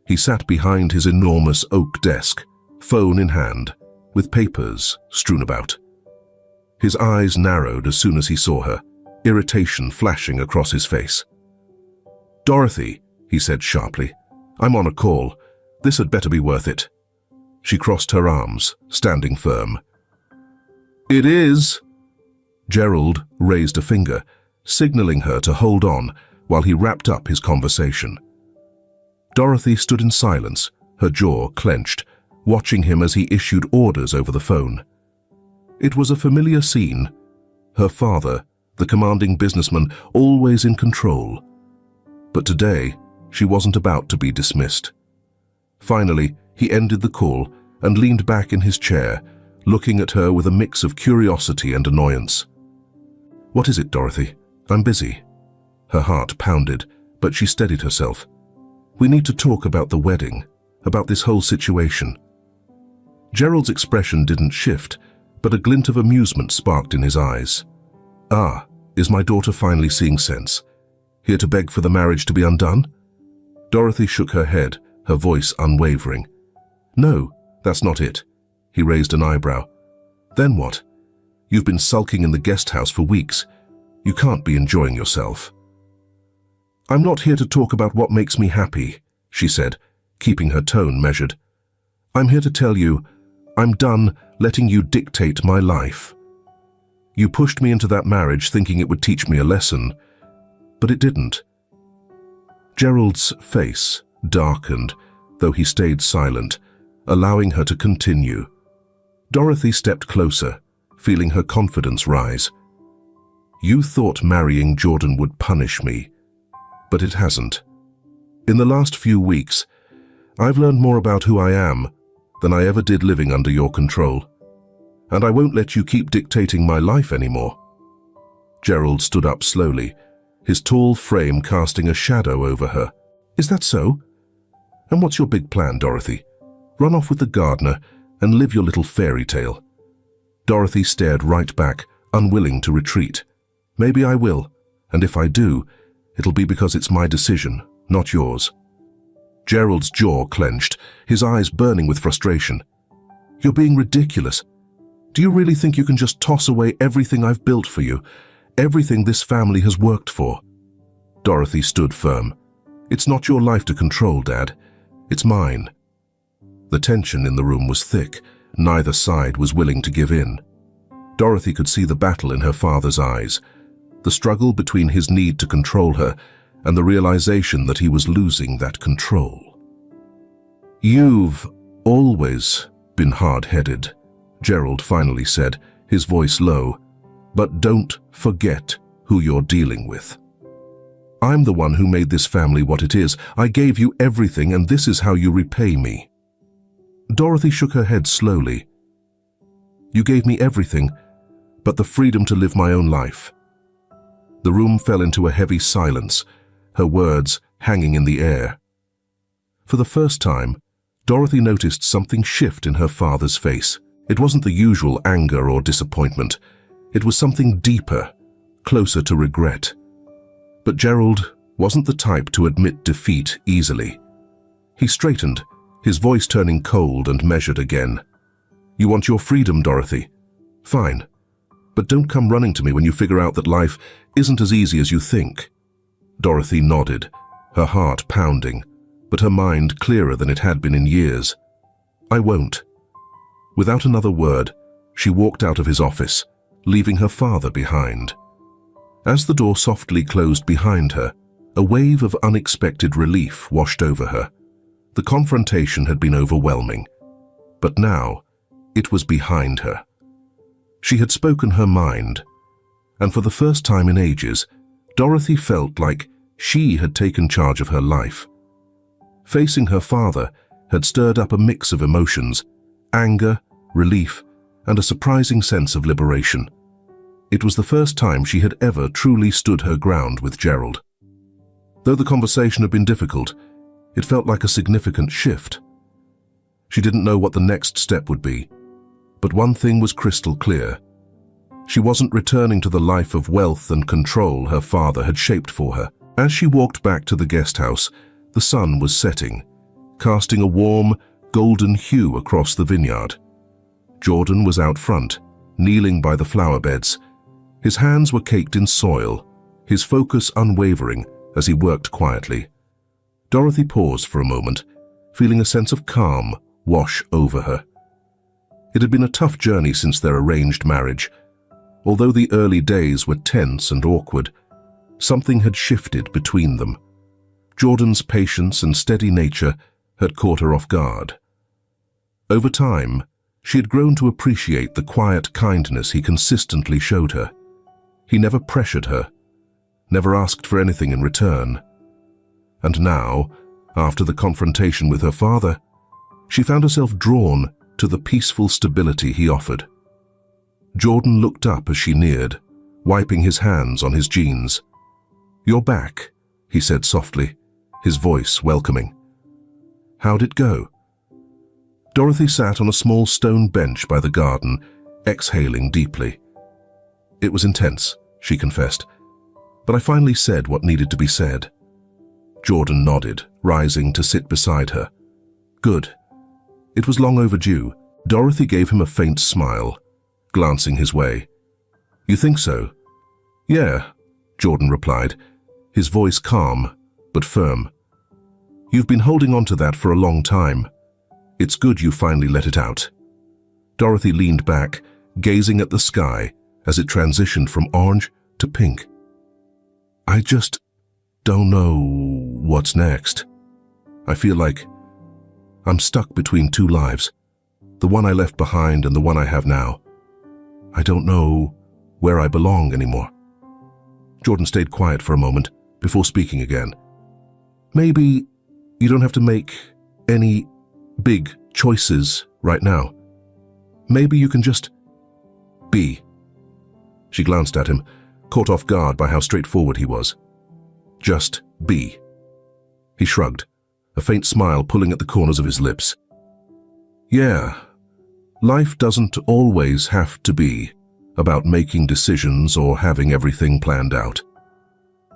He sat behind his enormous oak desk, phone in hand, with papers strewn about. His eyes narrowed as soon as he saw her, irritation flashing across his face. "Dorothy," he said sharply, "I'm on a call. This had better be worth it." She crossed her arms, standing firm. "It is." Gerald raised a finger, signaling her to hold on while he wrapped up his conversation. Dorothy stood in silence, her jaw clenched, watching him as he issued orders over the phone. It was a familiar scene. Her father, the commanding businessman, always in control. But today, she wasn't about to be dismissed. Finally, he ended the call and leaned back in his chair, looking at her with a mix of curiosity and annoyance. "What is it, Dorothy? I'm busy." Her heart pounded, but she steadied herself. "We need to talk about the wedding, about this whole situation." Gerald's expression didn't shift, but a glint of amusement sparked in his eyes. "Ah, is my daughter finally seeing sense? Here to beg for the marriage to be undone?" Dorothy shook her head, her voice unwavering. "No, that's not it." He raised an eyebrow. "Then what? You've been sulking in the guest house for weeks. You can't be enjoying yourself." "I'm not here to talk about what makes me happy," she said, keeping her tone measured. "I'm here to tell you, I'm done letting you dictate my life. You pushed me into that marriage thinking it would teach me a lesson, but it didn't." Gerald's face darkened, though he stayed silent, allowing her to continue. Dorothy stepped closer, feeling her confidence rise. "You thought marrying Jordan would punish me, but it hasn't. In the last few weeks, I've learned more about who I am than I ever did living under your control. And I won't let you keep dictating my life anymore." Gerald stood up slowly, his tall frame casting a shadow over her. "Is that so? And what's your big plan, Dorothy? Run off with the gardener and live your little fairy tale." Dorothy stared right back, unwilling to retreat. "Maybe I will, and if I do, it'll be because it's my decision, not yours." Gerald's jaw clenched, his eyes burning with frustration. "You're being ridiculous. Do you really think you can just toss away everything I've built for you, everything this family has worked for?" Dorothy stood firm. "It's not your life to control, Dad. It's mine." The tension in the room was thick. Neither side was willing to give in. Dorothy could see the battle in her father's eyes, the struggle between his need to control her and the realization that he was losing that control. "You've always been hard-headed," Gerald finally said, his voice low, "but don't forget who you're dealing with. I'm the one who made this family what it is. I gave you everything, and this is how you repay me." Dorothy shook her head slowly. "You gave me everything, but the freedom to live my own life." The room fell into a heavy silence, her words hanging in the air. For the first time, Dorothy noticed something shift in her father's face. It wasn't the usual anger or disappointment. It was something deeper, closer to regret. But Gerald wasn't the type to admit defeat easily. He straightened, his voice turning cold and measured again. "You want your freedom, Dorothy? Fine. But don't come running to me when you figure out that life isn't as easy as you think." Dorothy nodded, her heart pounding, but her mind clearer than it had been in years. "I won't." Without another word, she walked out of his office, leaving her father behind. As the door softly closed behind her, a wave of unexpected relief washed over her. The confrontation had been overwhelming, but now it was behind her. She had spoken her mind, and for the first time in ages, Dorothy felt like she had taken charge of her life. Facing her father had stirred up a mix of emotions: anger, relief, and a surprising sense of liberation. It was the first time she had ever truly stood her ground with Gerald. Though the conversation had been difficult, it felt like a significant shift. She didn't know what the next step would be, but one thing was crystal clear. She wasn't returning to the life of wealth and control her father had shaped for her. As she walked back to the guest house, the sun was setting, casting a warm, golden hue across the vineyard. Jordan was out front, kneeling by the flower beds. His hands were caked in soil, his focus unwavering as he worked quietly. Dorothy paused for a moment, feeling a sense of calm wash over her. It had been a tough journey since their arranged marriage. Although the early days were tense and awkward, something had shifted between them. Jordan's patience and steady nature had caught her off guard. Over time, she had grown to appreciate the quiet kindness he consistently showed her. He never pressured her, never asked for anything in return. And now, after the confrontation with her father, she found herself drawn to the peaceful stability he offered. Jordan looked up as she neared, wiping his hands on his jeans. "You're back," he said softly, his voice welcoming. "How'd it go?" Dorothy sat on a small stone bench by the garden, exhaling deeply. "It was intense," she confessed, "but I finally said what needed to be said." Jordan nodded, rising to sit beside her. "Good. It was long overdue." Dorothy gave him a faint smile, glancing his way. "You think so?" "Yeah," Jordan replied, his voice calm but firm. "You've been holding on to that for a long time. It's good you finally let it out." Dorothy leaned back, gazing at the sky as it transitioned from orange to pink. "I just don't know what's next. I feel like I'm stuck between two lives, the one I left behind and the one I have now. I don't know where I belong anymore." Jordan stayed quiet for a moment before speaking again. "Maybe you don't have to make any big choices right now. Maybe you can just be." She glanced at him, caught off guard by how straightforward he was. "Just be." He shrugged, a faint smile pulling at the corners of his lips. "Yeah, life doesn't always have to be about making decisions or having everything planned out.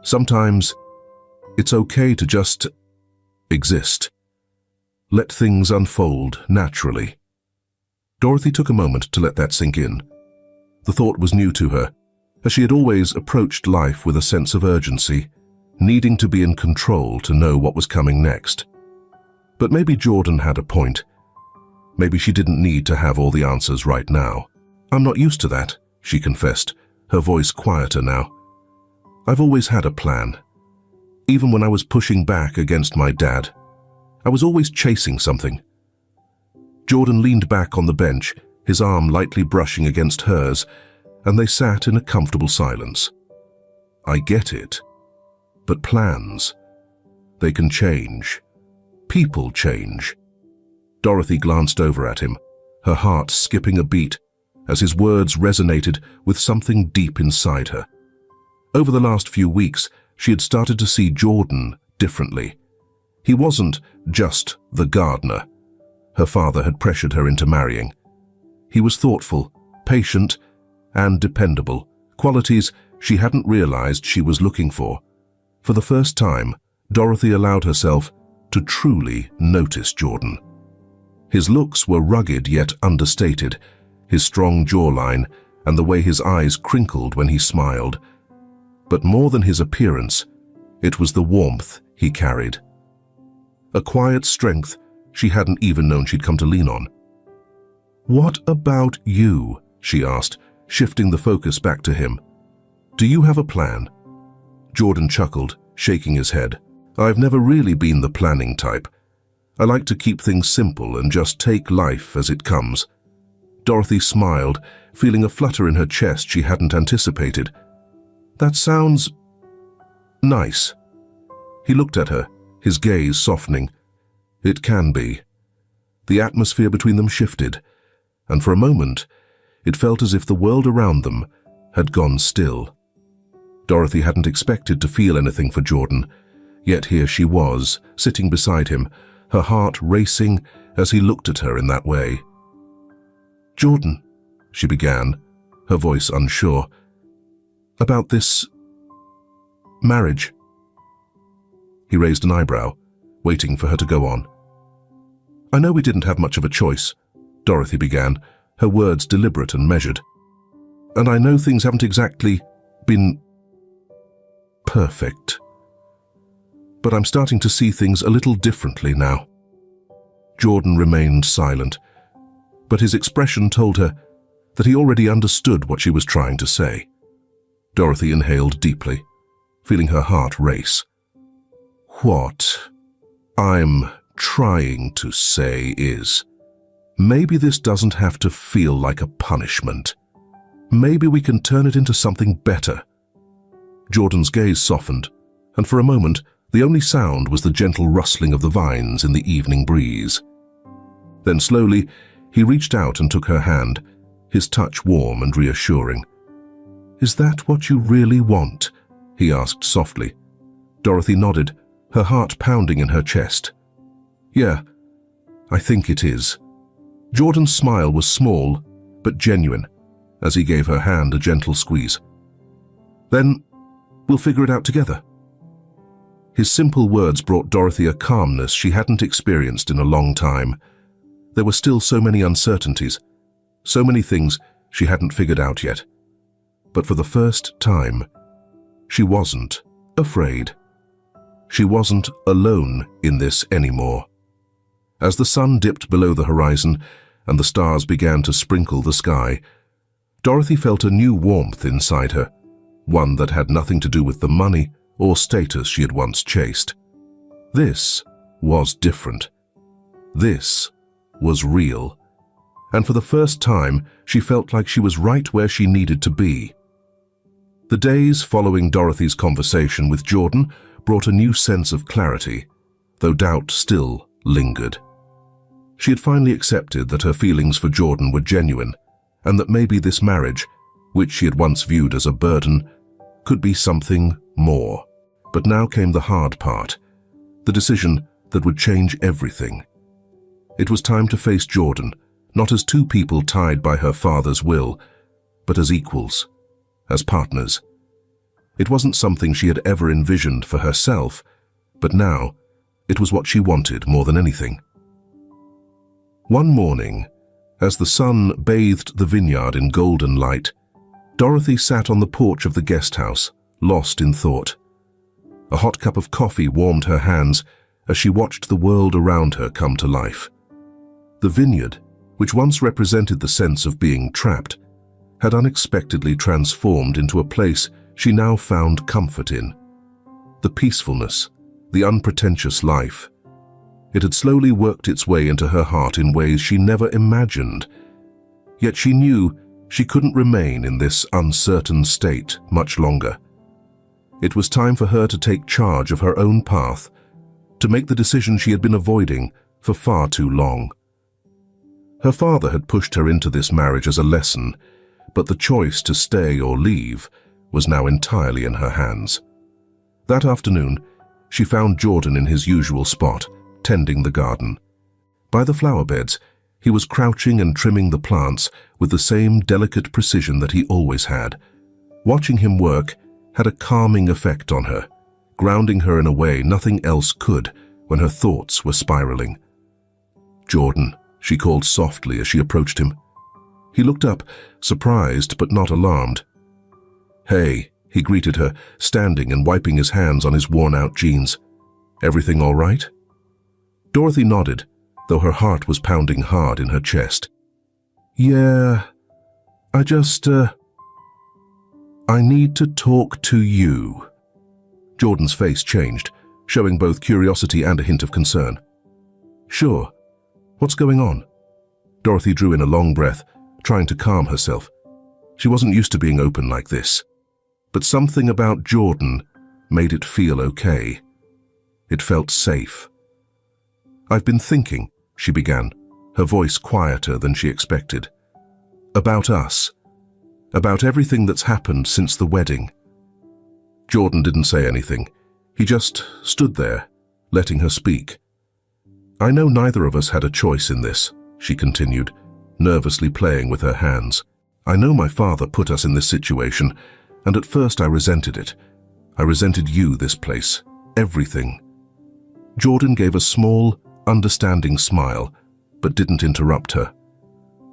Sometimes it's okay to just exist. Let things unfold naturally." Dorothy took a moment to let that sink in. The thought was new to her, as she had always approached life with a sense of urgency, needing to be in control to know what was coming next. But maybe Jordan had a point. Maybe she didn't need to have all the answers right now. "I'm not used to that," she confessed, her voice quieter now. "I've always had a plan. Even when I was pushing back against my dad, I was always chasing something." Jordan leaned back on the bench, his arm lightly brushing against hers, and they sat in a comfortable silence. I get it. But plans, they can change. People change. Dorothy glanced over at him, her heart skipping a beat as his words resonated with something deep inside her. Over the last few weeks, she had started to see Jordan differently. He wasn't just the gardener her father had pressured her into marrying. He was thoughtful, patient, and dependable, qualities she hadn't realized she was looking for. For the first time, Dorothy allowed herself to truly notice Jordan. His looks were rugged yet understated, his strong jawline and the way his eyes crinkled when he smiled. But more than his appearance, it was the warmth he carried. A quiet strength she hadn't even known she'd come to lean on. "What about you?" she asked, shifting the focus back to him. "Do you have a plan?" Jordan chuckled, shaking his head. "I've never really been the planning type. I like to keep things simple and just take life as it comes." Dorothy smiled, feeling a flutter in her chest she hadn't anticipated. "That sounds nice." He looked at her, his gaze softening. "It can be." The atmosphere between them shifted, and for a moment, it felt as if the world around them had gone still. Dorothy hadn't expected to feel anything for Jordan, yet here she was, sitting beside him, her heart racing as he looked at her in that way. "Jordan," she began, her voice unsure, "about this marriage." He raised an eyebrow, waiting for her to go on. "I know we didn't have much of a choice," Dorothy began, her words deliberate and measured. "And I know things haven't exactly been perfect. But I'm starting to see things a little differently now." Jordan remained silent, but his expression told her that he already understood what she was trying to say. Dorothy inhaled deeply, feeling her heart race. "What I'm trying to say is, maybe this doesn't have to feel like a punishment. Maybe we can turn it into something better." Jordan's gaze softened, and for a moment, the only sound was the gentle rustling of the vines in the evening breeze. Then slowly, he reached out and took her hand, his touch warm and reassuring. "Is that what you really want?" he asked softly. Dorothy nodded, her heart pounding in her chest. "Yeah, I think it is." Jordan's smile was small, but genuine, as he gave her hand a gentle squeeze. "Then we'll figure it out together." His simple words brought Dorothy a calmness she hadn't experienced in a long time. There were still so many uncertainties, so many things she hadn't figured out yet. But for the first time, she wasn't afraid. She wasn't alone in this anymore. As the sun dipped below the horizon and the stars began to sprinkle the sky, Dorothy felt a new warmth inside her, one that had nothing to do with the money or status she had once chased. This was different. This was real. And for the first time, she felt like she was right where she needed to be. The days following Dorothy's conversation with Jordan brought a new sense of clarity, though doubt still lingered. She had finally accepted that her feelings for Jordan were genuine, and that maybe this marriage, which she had once viewed as a burden, could be something more. But now came the hard part, the decision that would change everything. It was time to face Jordan, not as two people tied by her father's will, but as equals, as partners. It wasn't something she had ever envisioned for herself, but now it was what she wanted more than anything. One morning, as the sun bathed the vineyard in golden light, Dorothy sat on the porch of the guest house, lost in thought. A hot cup of coffee warmed her hands as she watched the world around her come to life. The vineyard, which once represented the sense of being trapped, had unexpectedly transformed into a place she now found comfort in. The peacefulness, the unpretentious life. It had slowly worked its way into her heart in ways she never imagined. Yet she knew she couldn't remain in this uncertain state much longer. It was time for her to take charge of her own path, to make the decision she had been avoiding for far too long. Her father had pushed her into this marriage as a lesson, but the choice to stay or leave was now entirely in her hands. That afternoon, she found Jordan in his usual spot, tending the garden. By the flower beds, he was crouching and trimming the plants with the same delicate precision that he always had. Watching him work had a calming effect on her, grounding her in a way nothing else could when her thoughts were spiraling. "Jordan," she called softly as she approached him. He looked up, surprised but not alarmed. "Hey," he greeted her, standing and wiping his hands on his worn-out jeans. "Everything all right?" Dorothy nodded, though her heart was pounding hard in her chest. "Yeah, I need to talk to you." Jordan's face changed, showing both curiosity and a hint of concern. "Sure. What's going on?" Dorothy drew in a long breath, trying to calm herself. She wasn't used to being open like this. But something about Jordan made it feel okay. It felt safe. "I've been thinking," she began, her voice quieter than she expected. "About us. About everything that's happened since the wedding." Jordan didn't say anything. He just stood there, letting her speak. "I know neither of us had a choice in this," she continued, nervously playing with her hands. "I know my father put us in this situation, and at first I resented it. I resented you, this place, everything." Jordan gave a small, understanding smile, but didn't interrupt her.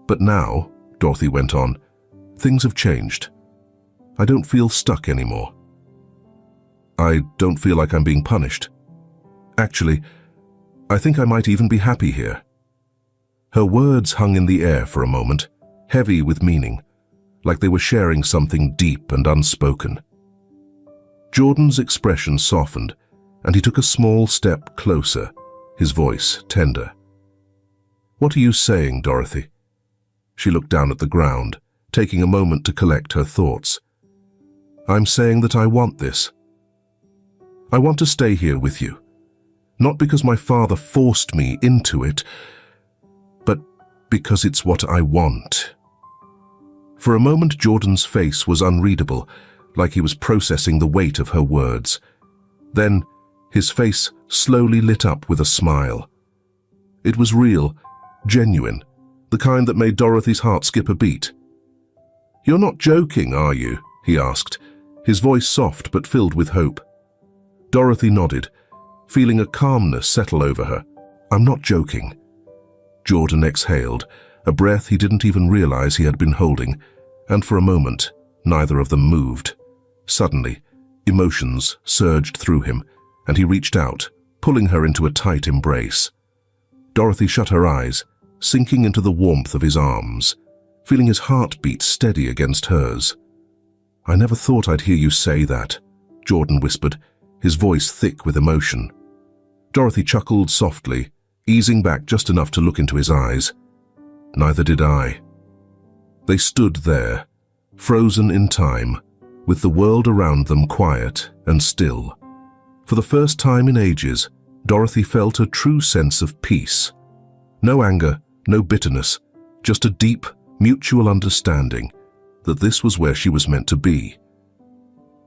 "But now," Dorothy went on, "things have changed. I don't feel stuck anymore. I don't feel like I'm being punished. Actually, I think I might even be happy here." Her words hung in the air for a moment, heavy with meaning, like they were sharing something deep and unspoken. Jordan's expression softened, and he took a small step closer, his voice tender. "What are you saying, Dorothy?" She looked down at the ground, taking a moment to collect her thoughts. "I'm saying that I want this. I want to stay here with you, not because my father forced me into it, but because it's what I want." For a moment, Jordan's face was unreadable, like he was processing the weight of her words. Then, his face slowly lit up with a smile. It was real, genuine, the kind that made Dorothy's heart skip a beat. "You're not joking, are you?" he asked, his voice soft but filled with hope. Dorothy nodded, feeling a calmness settle over her. "I'm not joking." Jordan exhaled, a breath he didn't even realize he had been holding, and for a moment, neither of them moved. Suddenly, emotions surged through him, and he reached out, pulling her into a tight embrace. Dorothy shut her eyes, sinking into the warmth of his arms, feeling his heartbeat steady against hers. "I never thought I'd hear you say that," Jordan whispered, his voice thick with emotion. Dorothy chuckled softly, easing back just enough to look into his eyes. "Neither did I." They stood there, frozen in time, with the world around them quiet and still. For the first time in ages, Dorothy felt a true sense of peace. No anger, no bitterness, just a deep, mutual understanding that this was where she was meant to be.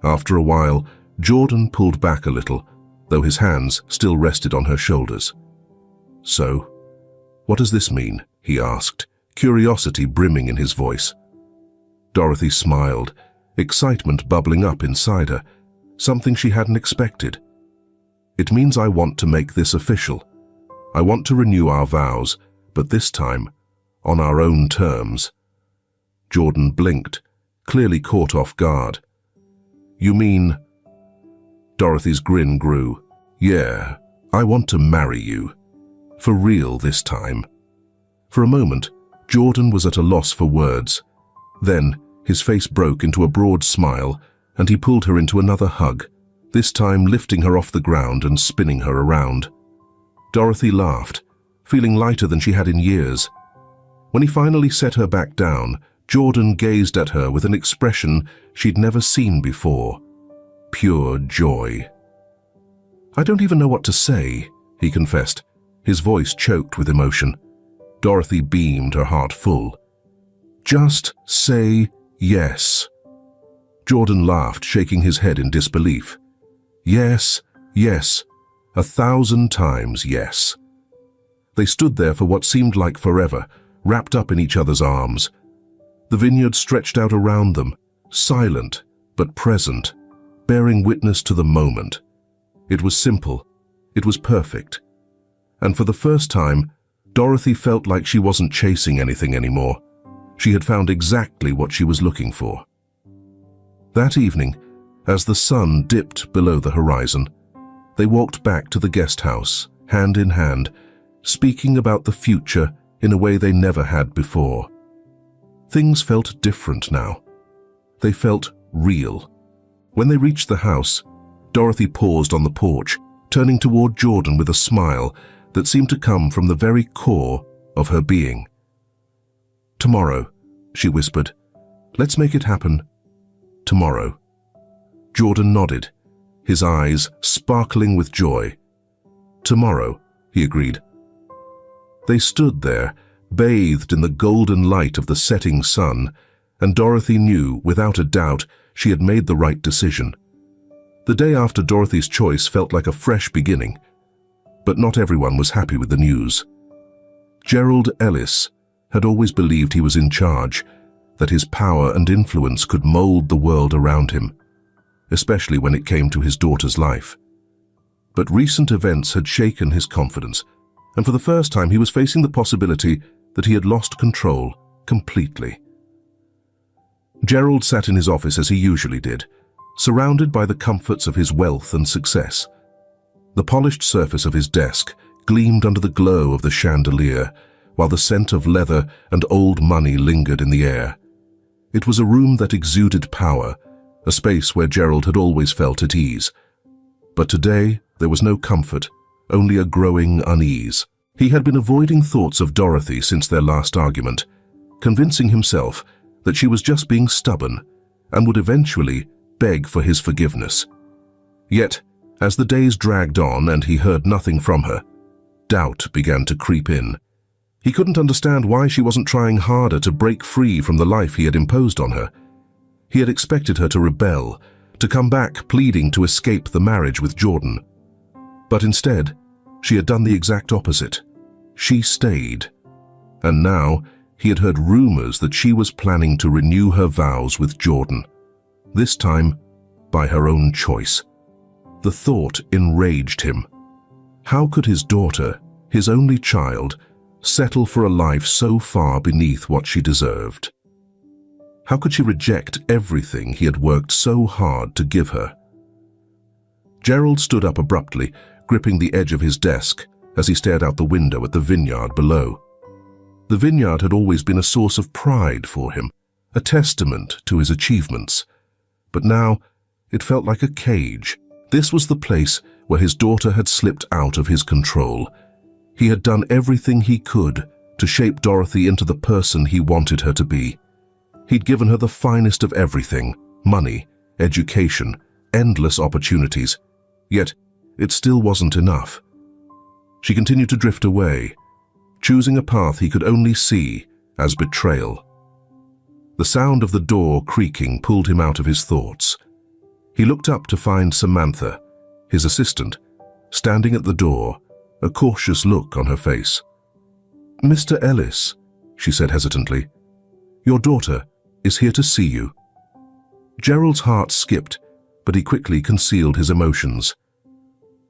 After a while, Jordan pulled back a little, though his hands still rested on her shoulders. "So, what does this mean?" he asked, curiosity brimming in his voice. Dorothy smiled, excitement bubbling up inside her, something she hadn't expected. "It means I want to make this official. I want to renew our vows, but this time, on our own terms." Jordan blinked, clearly caught off guard. "You mean—" Dorothy's grin grew. "Yeah, I want to marry you. For real this time." For a moment, Jordan was at a loss for words. Then, his face broke into a broad smile, and he pulled her into another hug, this time lifting her off the ground and spinning her around. Dorothy laughed, feeling lighter than she had in years. When he finally set her back down, Jordan gazed at her with an expression she'd never seen before. pure joy. "I don't even know what to say," he confessed, his voice choked with emotion. Dorothy beamed, her heart full. "Just say yes." Jordan laughed, shaking his head in disbelief. "Yes, yes, 1,000 times yes." They stood there for what seemed like forever, wrapped up in each other's arms. The vineyard stretched out around them, silent but present, bearing witness to the moment. It was simple. It was perfect. And for the first time, Dorothy felt like she wasn't chasing anything anymore. She had found exactly what she was looking for. That evening, as the sun dipped below the horizon, they walked back to the guest house, hand in hand, speaking about the future in a way they never had before. Things felt different now. They felt real. When they reached the house, Dorothy paused on the porch, turning toward Jordan with a smile that seemed to come from the very core of her being. "Tomorrow," she whispered. "Let's make it happen. Tomorrow." Jordan nodded, his eyes sparkling with joy. "Tomorrow," he agreed. They stood there, bathed in the golden light of the setting sun, and Dorothy knew, without a doubt, she had made the right decision. The day after Dorothy's choice felt like a fresh beginning, but not everyone was happy with the news. Gerald Ellis had always believed he was in charge, that his power and influence could mold the world around him, especially when it came to his daughter's life. But recent events had shaken his confidence, and for the first time he was facing the possibility that he had lost control completely. Gerald sat in his office as he usually did, surrounded by the comforts of his wealth and success. The polished surface of his desk gleamed under the glow of the chandelier, while the scent of leather and old money lingered in the air. It was a room that exuded power, a space where Gerald had always felt at ease. But today there was no comfort, only a growing unease. He had been avoiding thoughts of Dorothy since their last argument, convincing himself that she was just being stubborn and would eventually beg for his forgiveness. Yet, as the days dragged on and he heard nothing from her, doubt began to creep in. He couldn't understand why she wasn't trying harder to break free from the life he had imposed on her. He had expected her to rebel, to come back pleading to escape the marriage with Jordan. But instead, she had done the exact opposite. She stayed. And now, he had heard rumors that she was planning to renew her vows with Jordan. This time, by her own choice. The thought enraged him. How could his daughter, his only child, settle for a life so far beneath what she deserved? How could she reject everything he had worked so hard to give her? Gerald stood up abruptly, gripping the edge of his desk as he stared out the window at the vineyard below. The vineyard had always been a source of pride for him, a testament to his achievements. But now, it felt like a cage. This was the place where his daughter had slipped out of his control. He had done everything he could to shape Dorothy into the person he wanted her to be. He'd given her the finest of everything: money, education, endless opportunities. Yet, it still wasn't enough. She continued to drift away, choosing a path he could only see as betrayal. The sound of the door creaking pulled him out of his thoughts. He looked up to find Samantha, his assistant, standing at the door, a cautious look on her face. "Mr. Ellis," she said hesitantly, "your daughter is here to see you." Gerald's heart skipped, but he quickly concealed his emotions.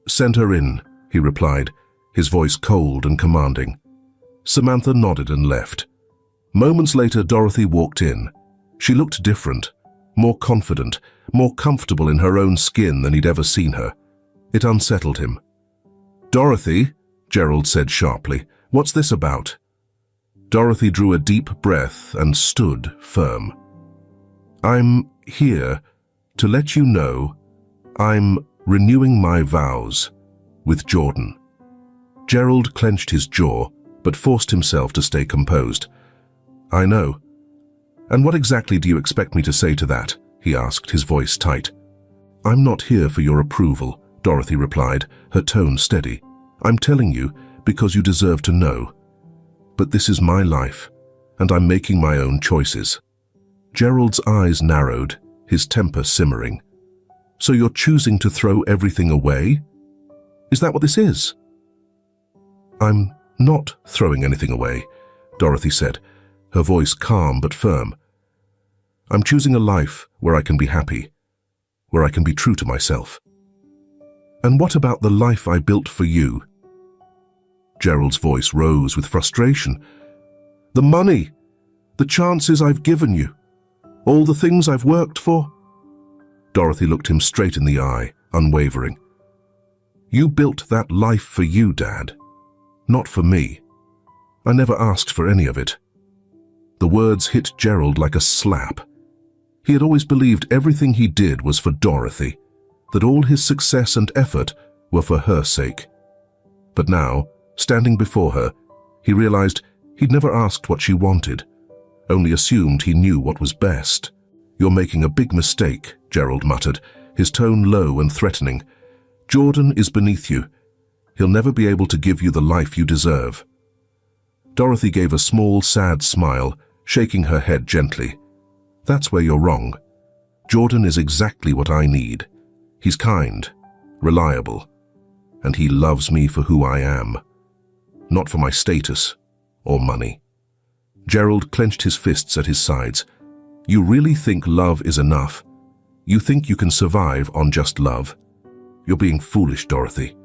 "Send her in," he replied, his voice cold and commanding. Samantha nodded and left. Moments later, Dorothy walked in. She looked different, more confident, more comfortable in her own skin than he'd ever seen her. It unsettled him. "Dorothy," Gerald said sharply, "what's this about?" Dorothy drew a deep breath and stood firm. "I'm here to let you know I'm renewing my vows with Jordan." Gerald clenched his jaw, but forced himself to stay composed. "I know. And what exactly do you expect me to say to that?" he asked, his voice tight. I'm not here for your approval, Dorothy replied, her tone steady. I'm telling you because you deserve to know. But this is my life, and I'm making my own choices. Gerald's eyes narrowed, his temper simmering. So you're choosing to throw everything away? Is that what this is? I'm not throwing anything away, Dorothy said, her voice calm but firm. I'm choosing a life where I can be happy, where I can be true to myself. And what about the life I built for you? Gerald's voice rose with frustration. The money, the chances I've given you, all the things I've worked for. Dorothy looked him straight in the eye, unwavering. You built that life for you, Dad, not for me. I never asked for any of it. The words hit Gerald like a slap. He had always believed everything he did was for Dorothy, that all his success and effort were for her sake. But now, standing before her, he realized he'd never asked what she wanted, only assumed he knew what was best. You're making a big mistake, Gerald muttered, his tone low and threatening. Jordan is beneath you. He'll never be able to give you the life you deserve. Dorothy gave a small, sad smile, shaking her head gently. That's where you're wrong. Jordan is exactly what I need. He's kind, reliable, and he loves me for who I am, not for my status or money. Gerald clenched his fists at his sides. You really think love is enough? You think you can survive on just love? You're being foolish, Dorothy.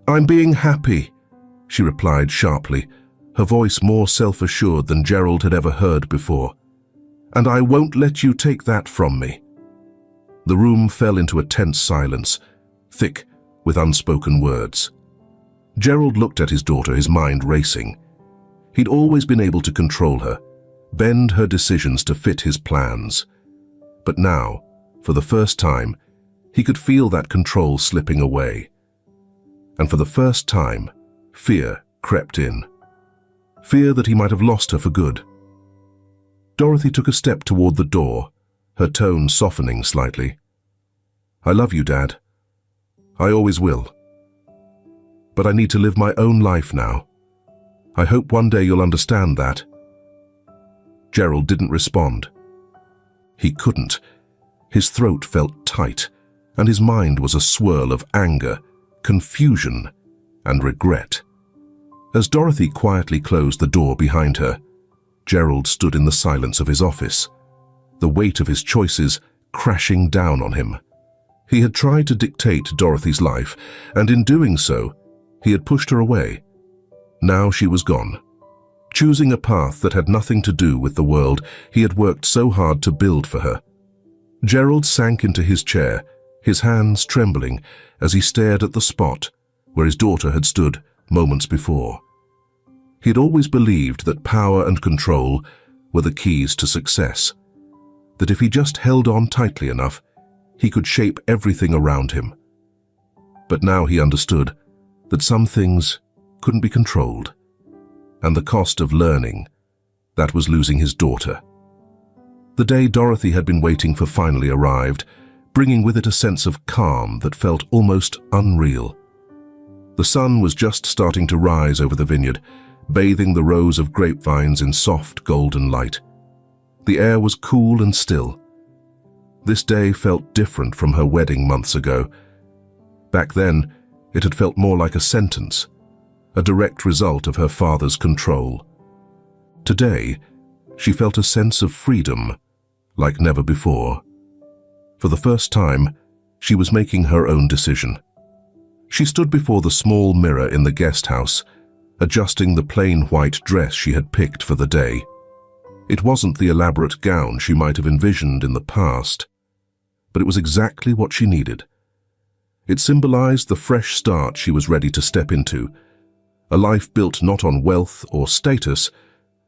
I'm being happy, she replied sharply, her voice more self-assured than Gerald had ever heard before. And I won't let you take that from me. The room fell into a tense silence, thick with unspoken words. Gerald looked at his daughter, his mind racing. He'd always been able to control her, bend her decisions to fit his plans. But now, for the first time, he could feel that control slipping away. And for the first time, fear crept in. Fear that he might have lost her for good. Dorothy took a step toward the door, her tone softening slightly. I love you, Dad. I always will. But I need to live my own life now. I hope one day you'll understand that. Gerald didn't respond. He couldn't. His throat felt tight, and his mind was a swirl of anger, confusion, and regret. As Dorothy quietly closed the door behind her, Gerald stood in the silence of his office, the weight of his choices crashing down on him. He had tried to dictate Dorothy's life, and in doing so, he had pushed her away. Now she was gone, choosing a path that had nothing to do with the world he had worked so hard to build for her. Gerald sank into his chair, his hands trembling as he stared at the spot where his daughter had stood moments before. He had always believed that power and control were the keys to success, that if he just held on tightly enough, he could shape everything around him. But now he understood that some things couldn't be controlled, and the cost of learning, that was losing his daughter. The day Dorothy had been waiting for finally arrived, bringing with it a sense of calm that felt almost unreal. The sun was just starting to rise over the vineyard, bathing the rows of grapevines in soft golden light. The air was cool and still. This day felt different from her wedding months ago. Back then, it had felt more like a sentence, a direct result of her father's control. Today, she felt a sense of freedom, like never before. For the first time, she was making her own decision. She stood before the small mirror in the guest house, adjusting the plain white dress she had picked for the day. It wasn't the elaborate gown she might have envisioned in the past, but it was exactly what she needed. It symbolized the fresh start she was ready to step into, a life built not on wealth or status,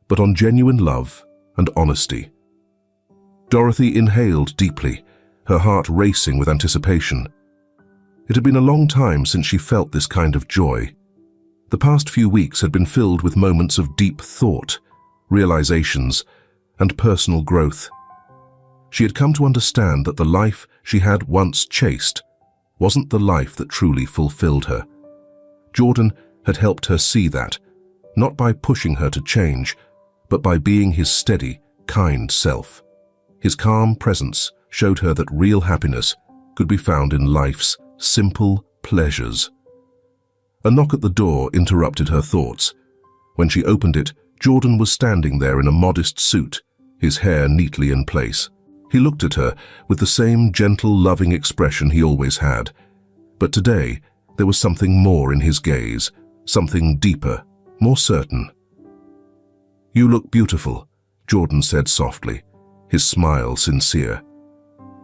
but on genuine love and honesty. Dorothy inhaled deeply, her heart racing with anticipation. It had been a long time since she felt this kind of joy. The past few weeks had been filled with moments of deep thought, realizations, and personal growth. She had come to understand that the life she had once chased wasn't the life that truly fulfilled her. Jordan had helped her see that, not by pushing her to change, but by being his steady, kind self. His calm presence showed her that real happiness could be found in life's simple pleasures. A knock at the door interrupted her thoughts. When she opened it, Jordan was standing there in a modest suit, his hair neatly in place. He looked at her with the same gentle, loving expression he always had. But today, there was something more in his gaze, something deeper, more certain. "You look beautiful," Jordan said softly, his smile sincere.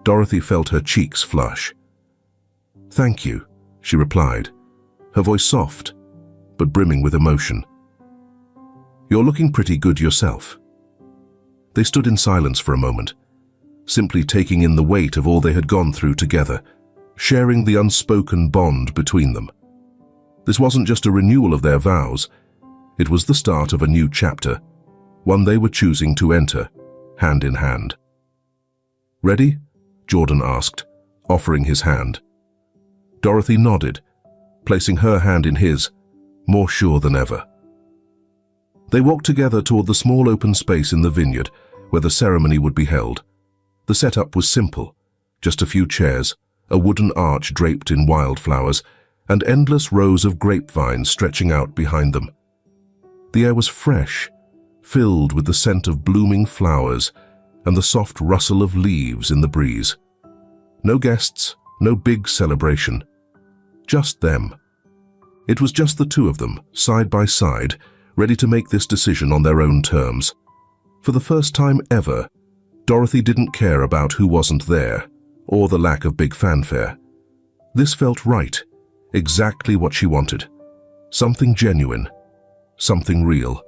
Dorothy felt her cheeks flush. "Thank you," she replied, her voice soft, but brimming with emotion. "You're looking pretty good yourself." They stood in silence for a moment, simply taking in the weight of all they had gone through together, sharing the unspoken bond between them. This wasn't just a renewal of their vows, it was the start of a new chapter, one they were choosing to enter, hand in hand. "Ready?" Jordan asked, offering his hand. Dorothy nodded, placing her hand in his, more sure than ever. They walked together toward the small open space in the vineyard where the ceremony would be held. The setup was simple, just a few chairs, a wooden arch draped in wildflowers, and endless rows of grapevines stretching out behind them. The air was fresh, filled with the scent of blooming flowers and the soft rustle of leaves in the breeze. No guests, no big celebration. Just them. It was just the two of them, side by side, ready to make this decision on their own terms. For the first time ever, Dorothy didn't care about who wasn't there, or the lack of big fanfare. This felt right, exactly what she wanted. Something genuine, something real.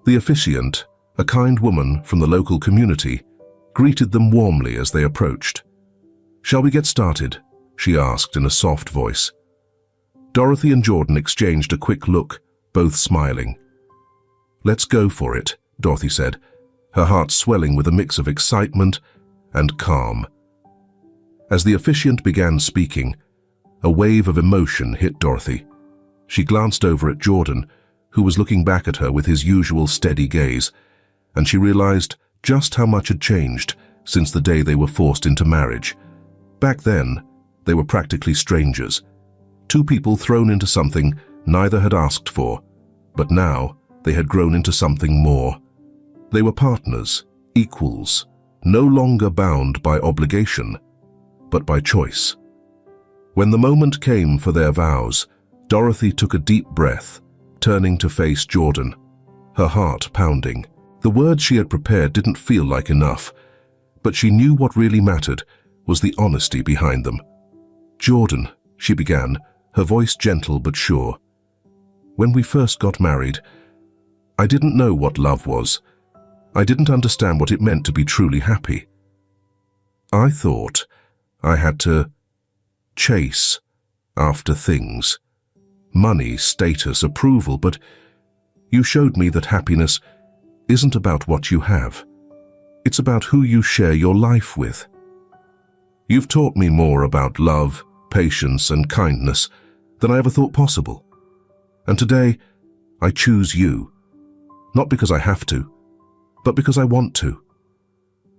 The officiant, a kind woman from the local community, greeted them warmly as they approached. "Shall we get started?" she asked in a soft voice. Dorothy and Jordan exchanged a quick look, both smiling. "Let's go for it," Dorothy said, her heart swelling with a mix of excitement and calm. As the officiant began speaking, a wave of emotion hit Dorothy. She glanced over at Jordan, who was looking back at her with his usual steady gaze, and she realized just how much had changed since the day they were forced into marriage. Back then, they were practically strangers, two people thrown into something neither had asked for, but now they had grown into something more. They were partners, equals, no longer bound by obligation, but by choice. When the moment came for their vows, Dorothy took a deep breath, turning to face Jordan, her heart pounding. The words she had prepared didn't feel like enough, but she knew what really mattered was the honesty behind them. "Jordan," she began, her voice gentle but sure. "When we first got married, I didn't know what love was. I didn't understand what it meant to be truly happy. I thought I had to chase after things, money, status, approval, but you showed me that happiness isn't about what you have. It's about who you share your life with. You've taught me more about love, patience, and kindness than I ever thought possible. And today, I choose you, not because I have to, but because I want to.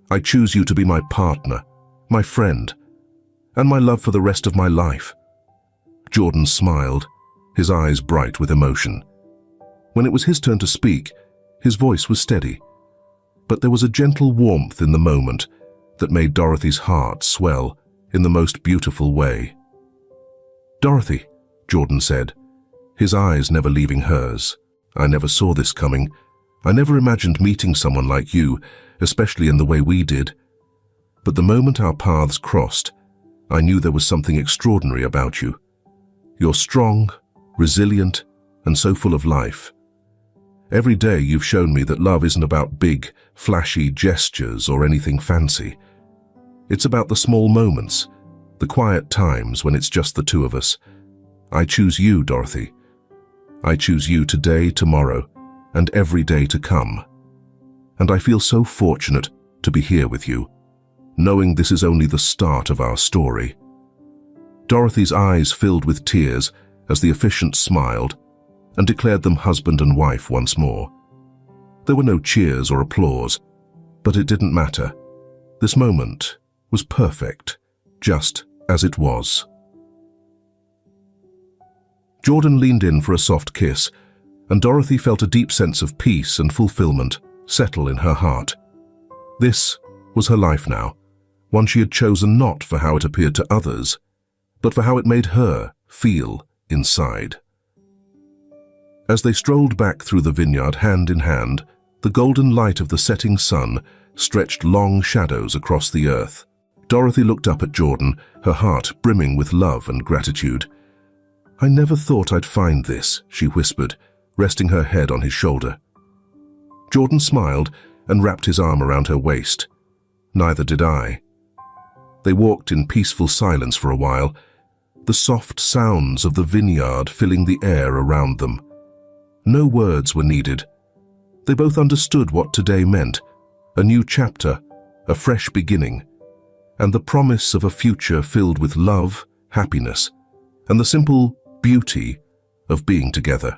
I choose you to be my partner, my friend, and my love for the rest of my life." Jordan smiled, his eyes bright with emotion. When it was his turn to speak, his voice was steady, but there was a gentle warmth in the moment that made Dorothy's heart swell in the most beautiful way. "Dorothy," Jordan said, his eyes never leaving hers, "I never saw this coming. I never imagined meeting someone like you, especially in the way we did. But the moment our paths crossed, I knew there was something extraordinary about you. You're strong, resilient, and so full of life. Every day you've shown me that love isn't about big, flashy gestures or anything fancy. It's about the small moments, the quiet times when it's just the two of us. I choose you, Dorothy. I choose you today, tomorrow, and every day to come. And I feel so fortunate to be here with you, knowing this is only the start of our story. Dorothy's eyes filled with tears as the officiant smiled and declared them husband and wife once more. There were no cheers or applause, but it didn't matter. This moment was perfect, just as it was. Jordan leaned in for a soft kiss, and Dorothy felt a deep sense of peace and fulfillment settle in her heart. This was her life now, one she had chosen not for how it appeared to others, but for how it made her feel inside. As they strolled back through the vineyard hand in hand, the golden light of the setting sun stretched long shadows across the earth. Dorothy looked up at Jordan, her heart brimming with love and gratitude. "I never thought I'd find this," she whispered, resting her head on his shoulder. Jordan smiled and wrapped his arm around her waist. Neither did I. They walked in peaceful silence for a while, the soft sounds of the vineyard filling the air around them. No words were needed. They both understood what today meant, a new chapter, a fresh beginning, and the promise of a future filled with love, happiness, and the simple beauty of being together.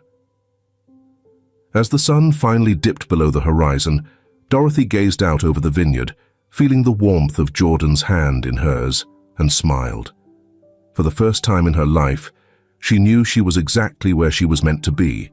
As the sun finally dipped below the horizon, Dorothy gazed out over the vineyard, feeling the warmth of Jordan's hand in hers, and smiled. For the first time in her life, she knew she was exactly where she was meant to be,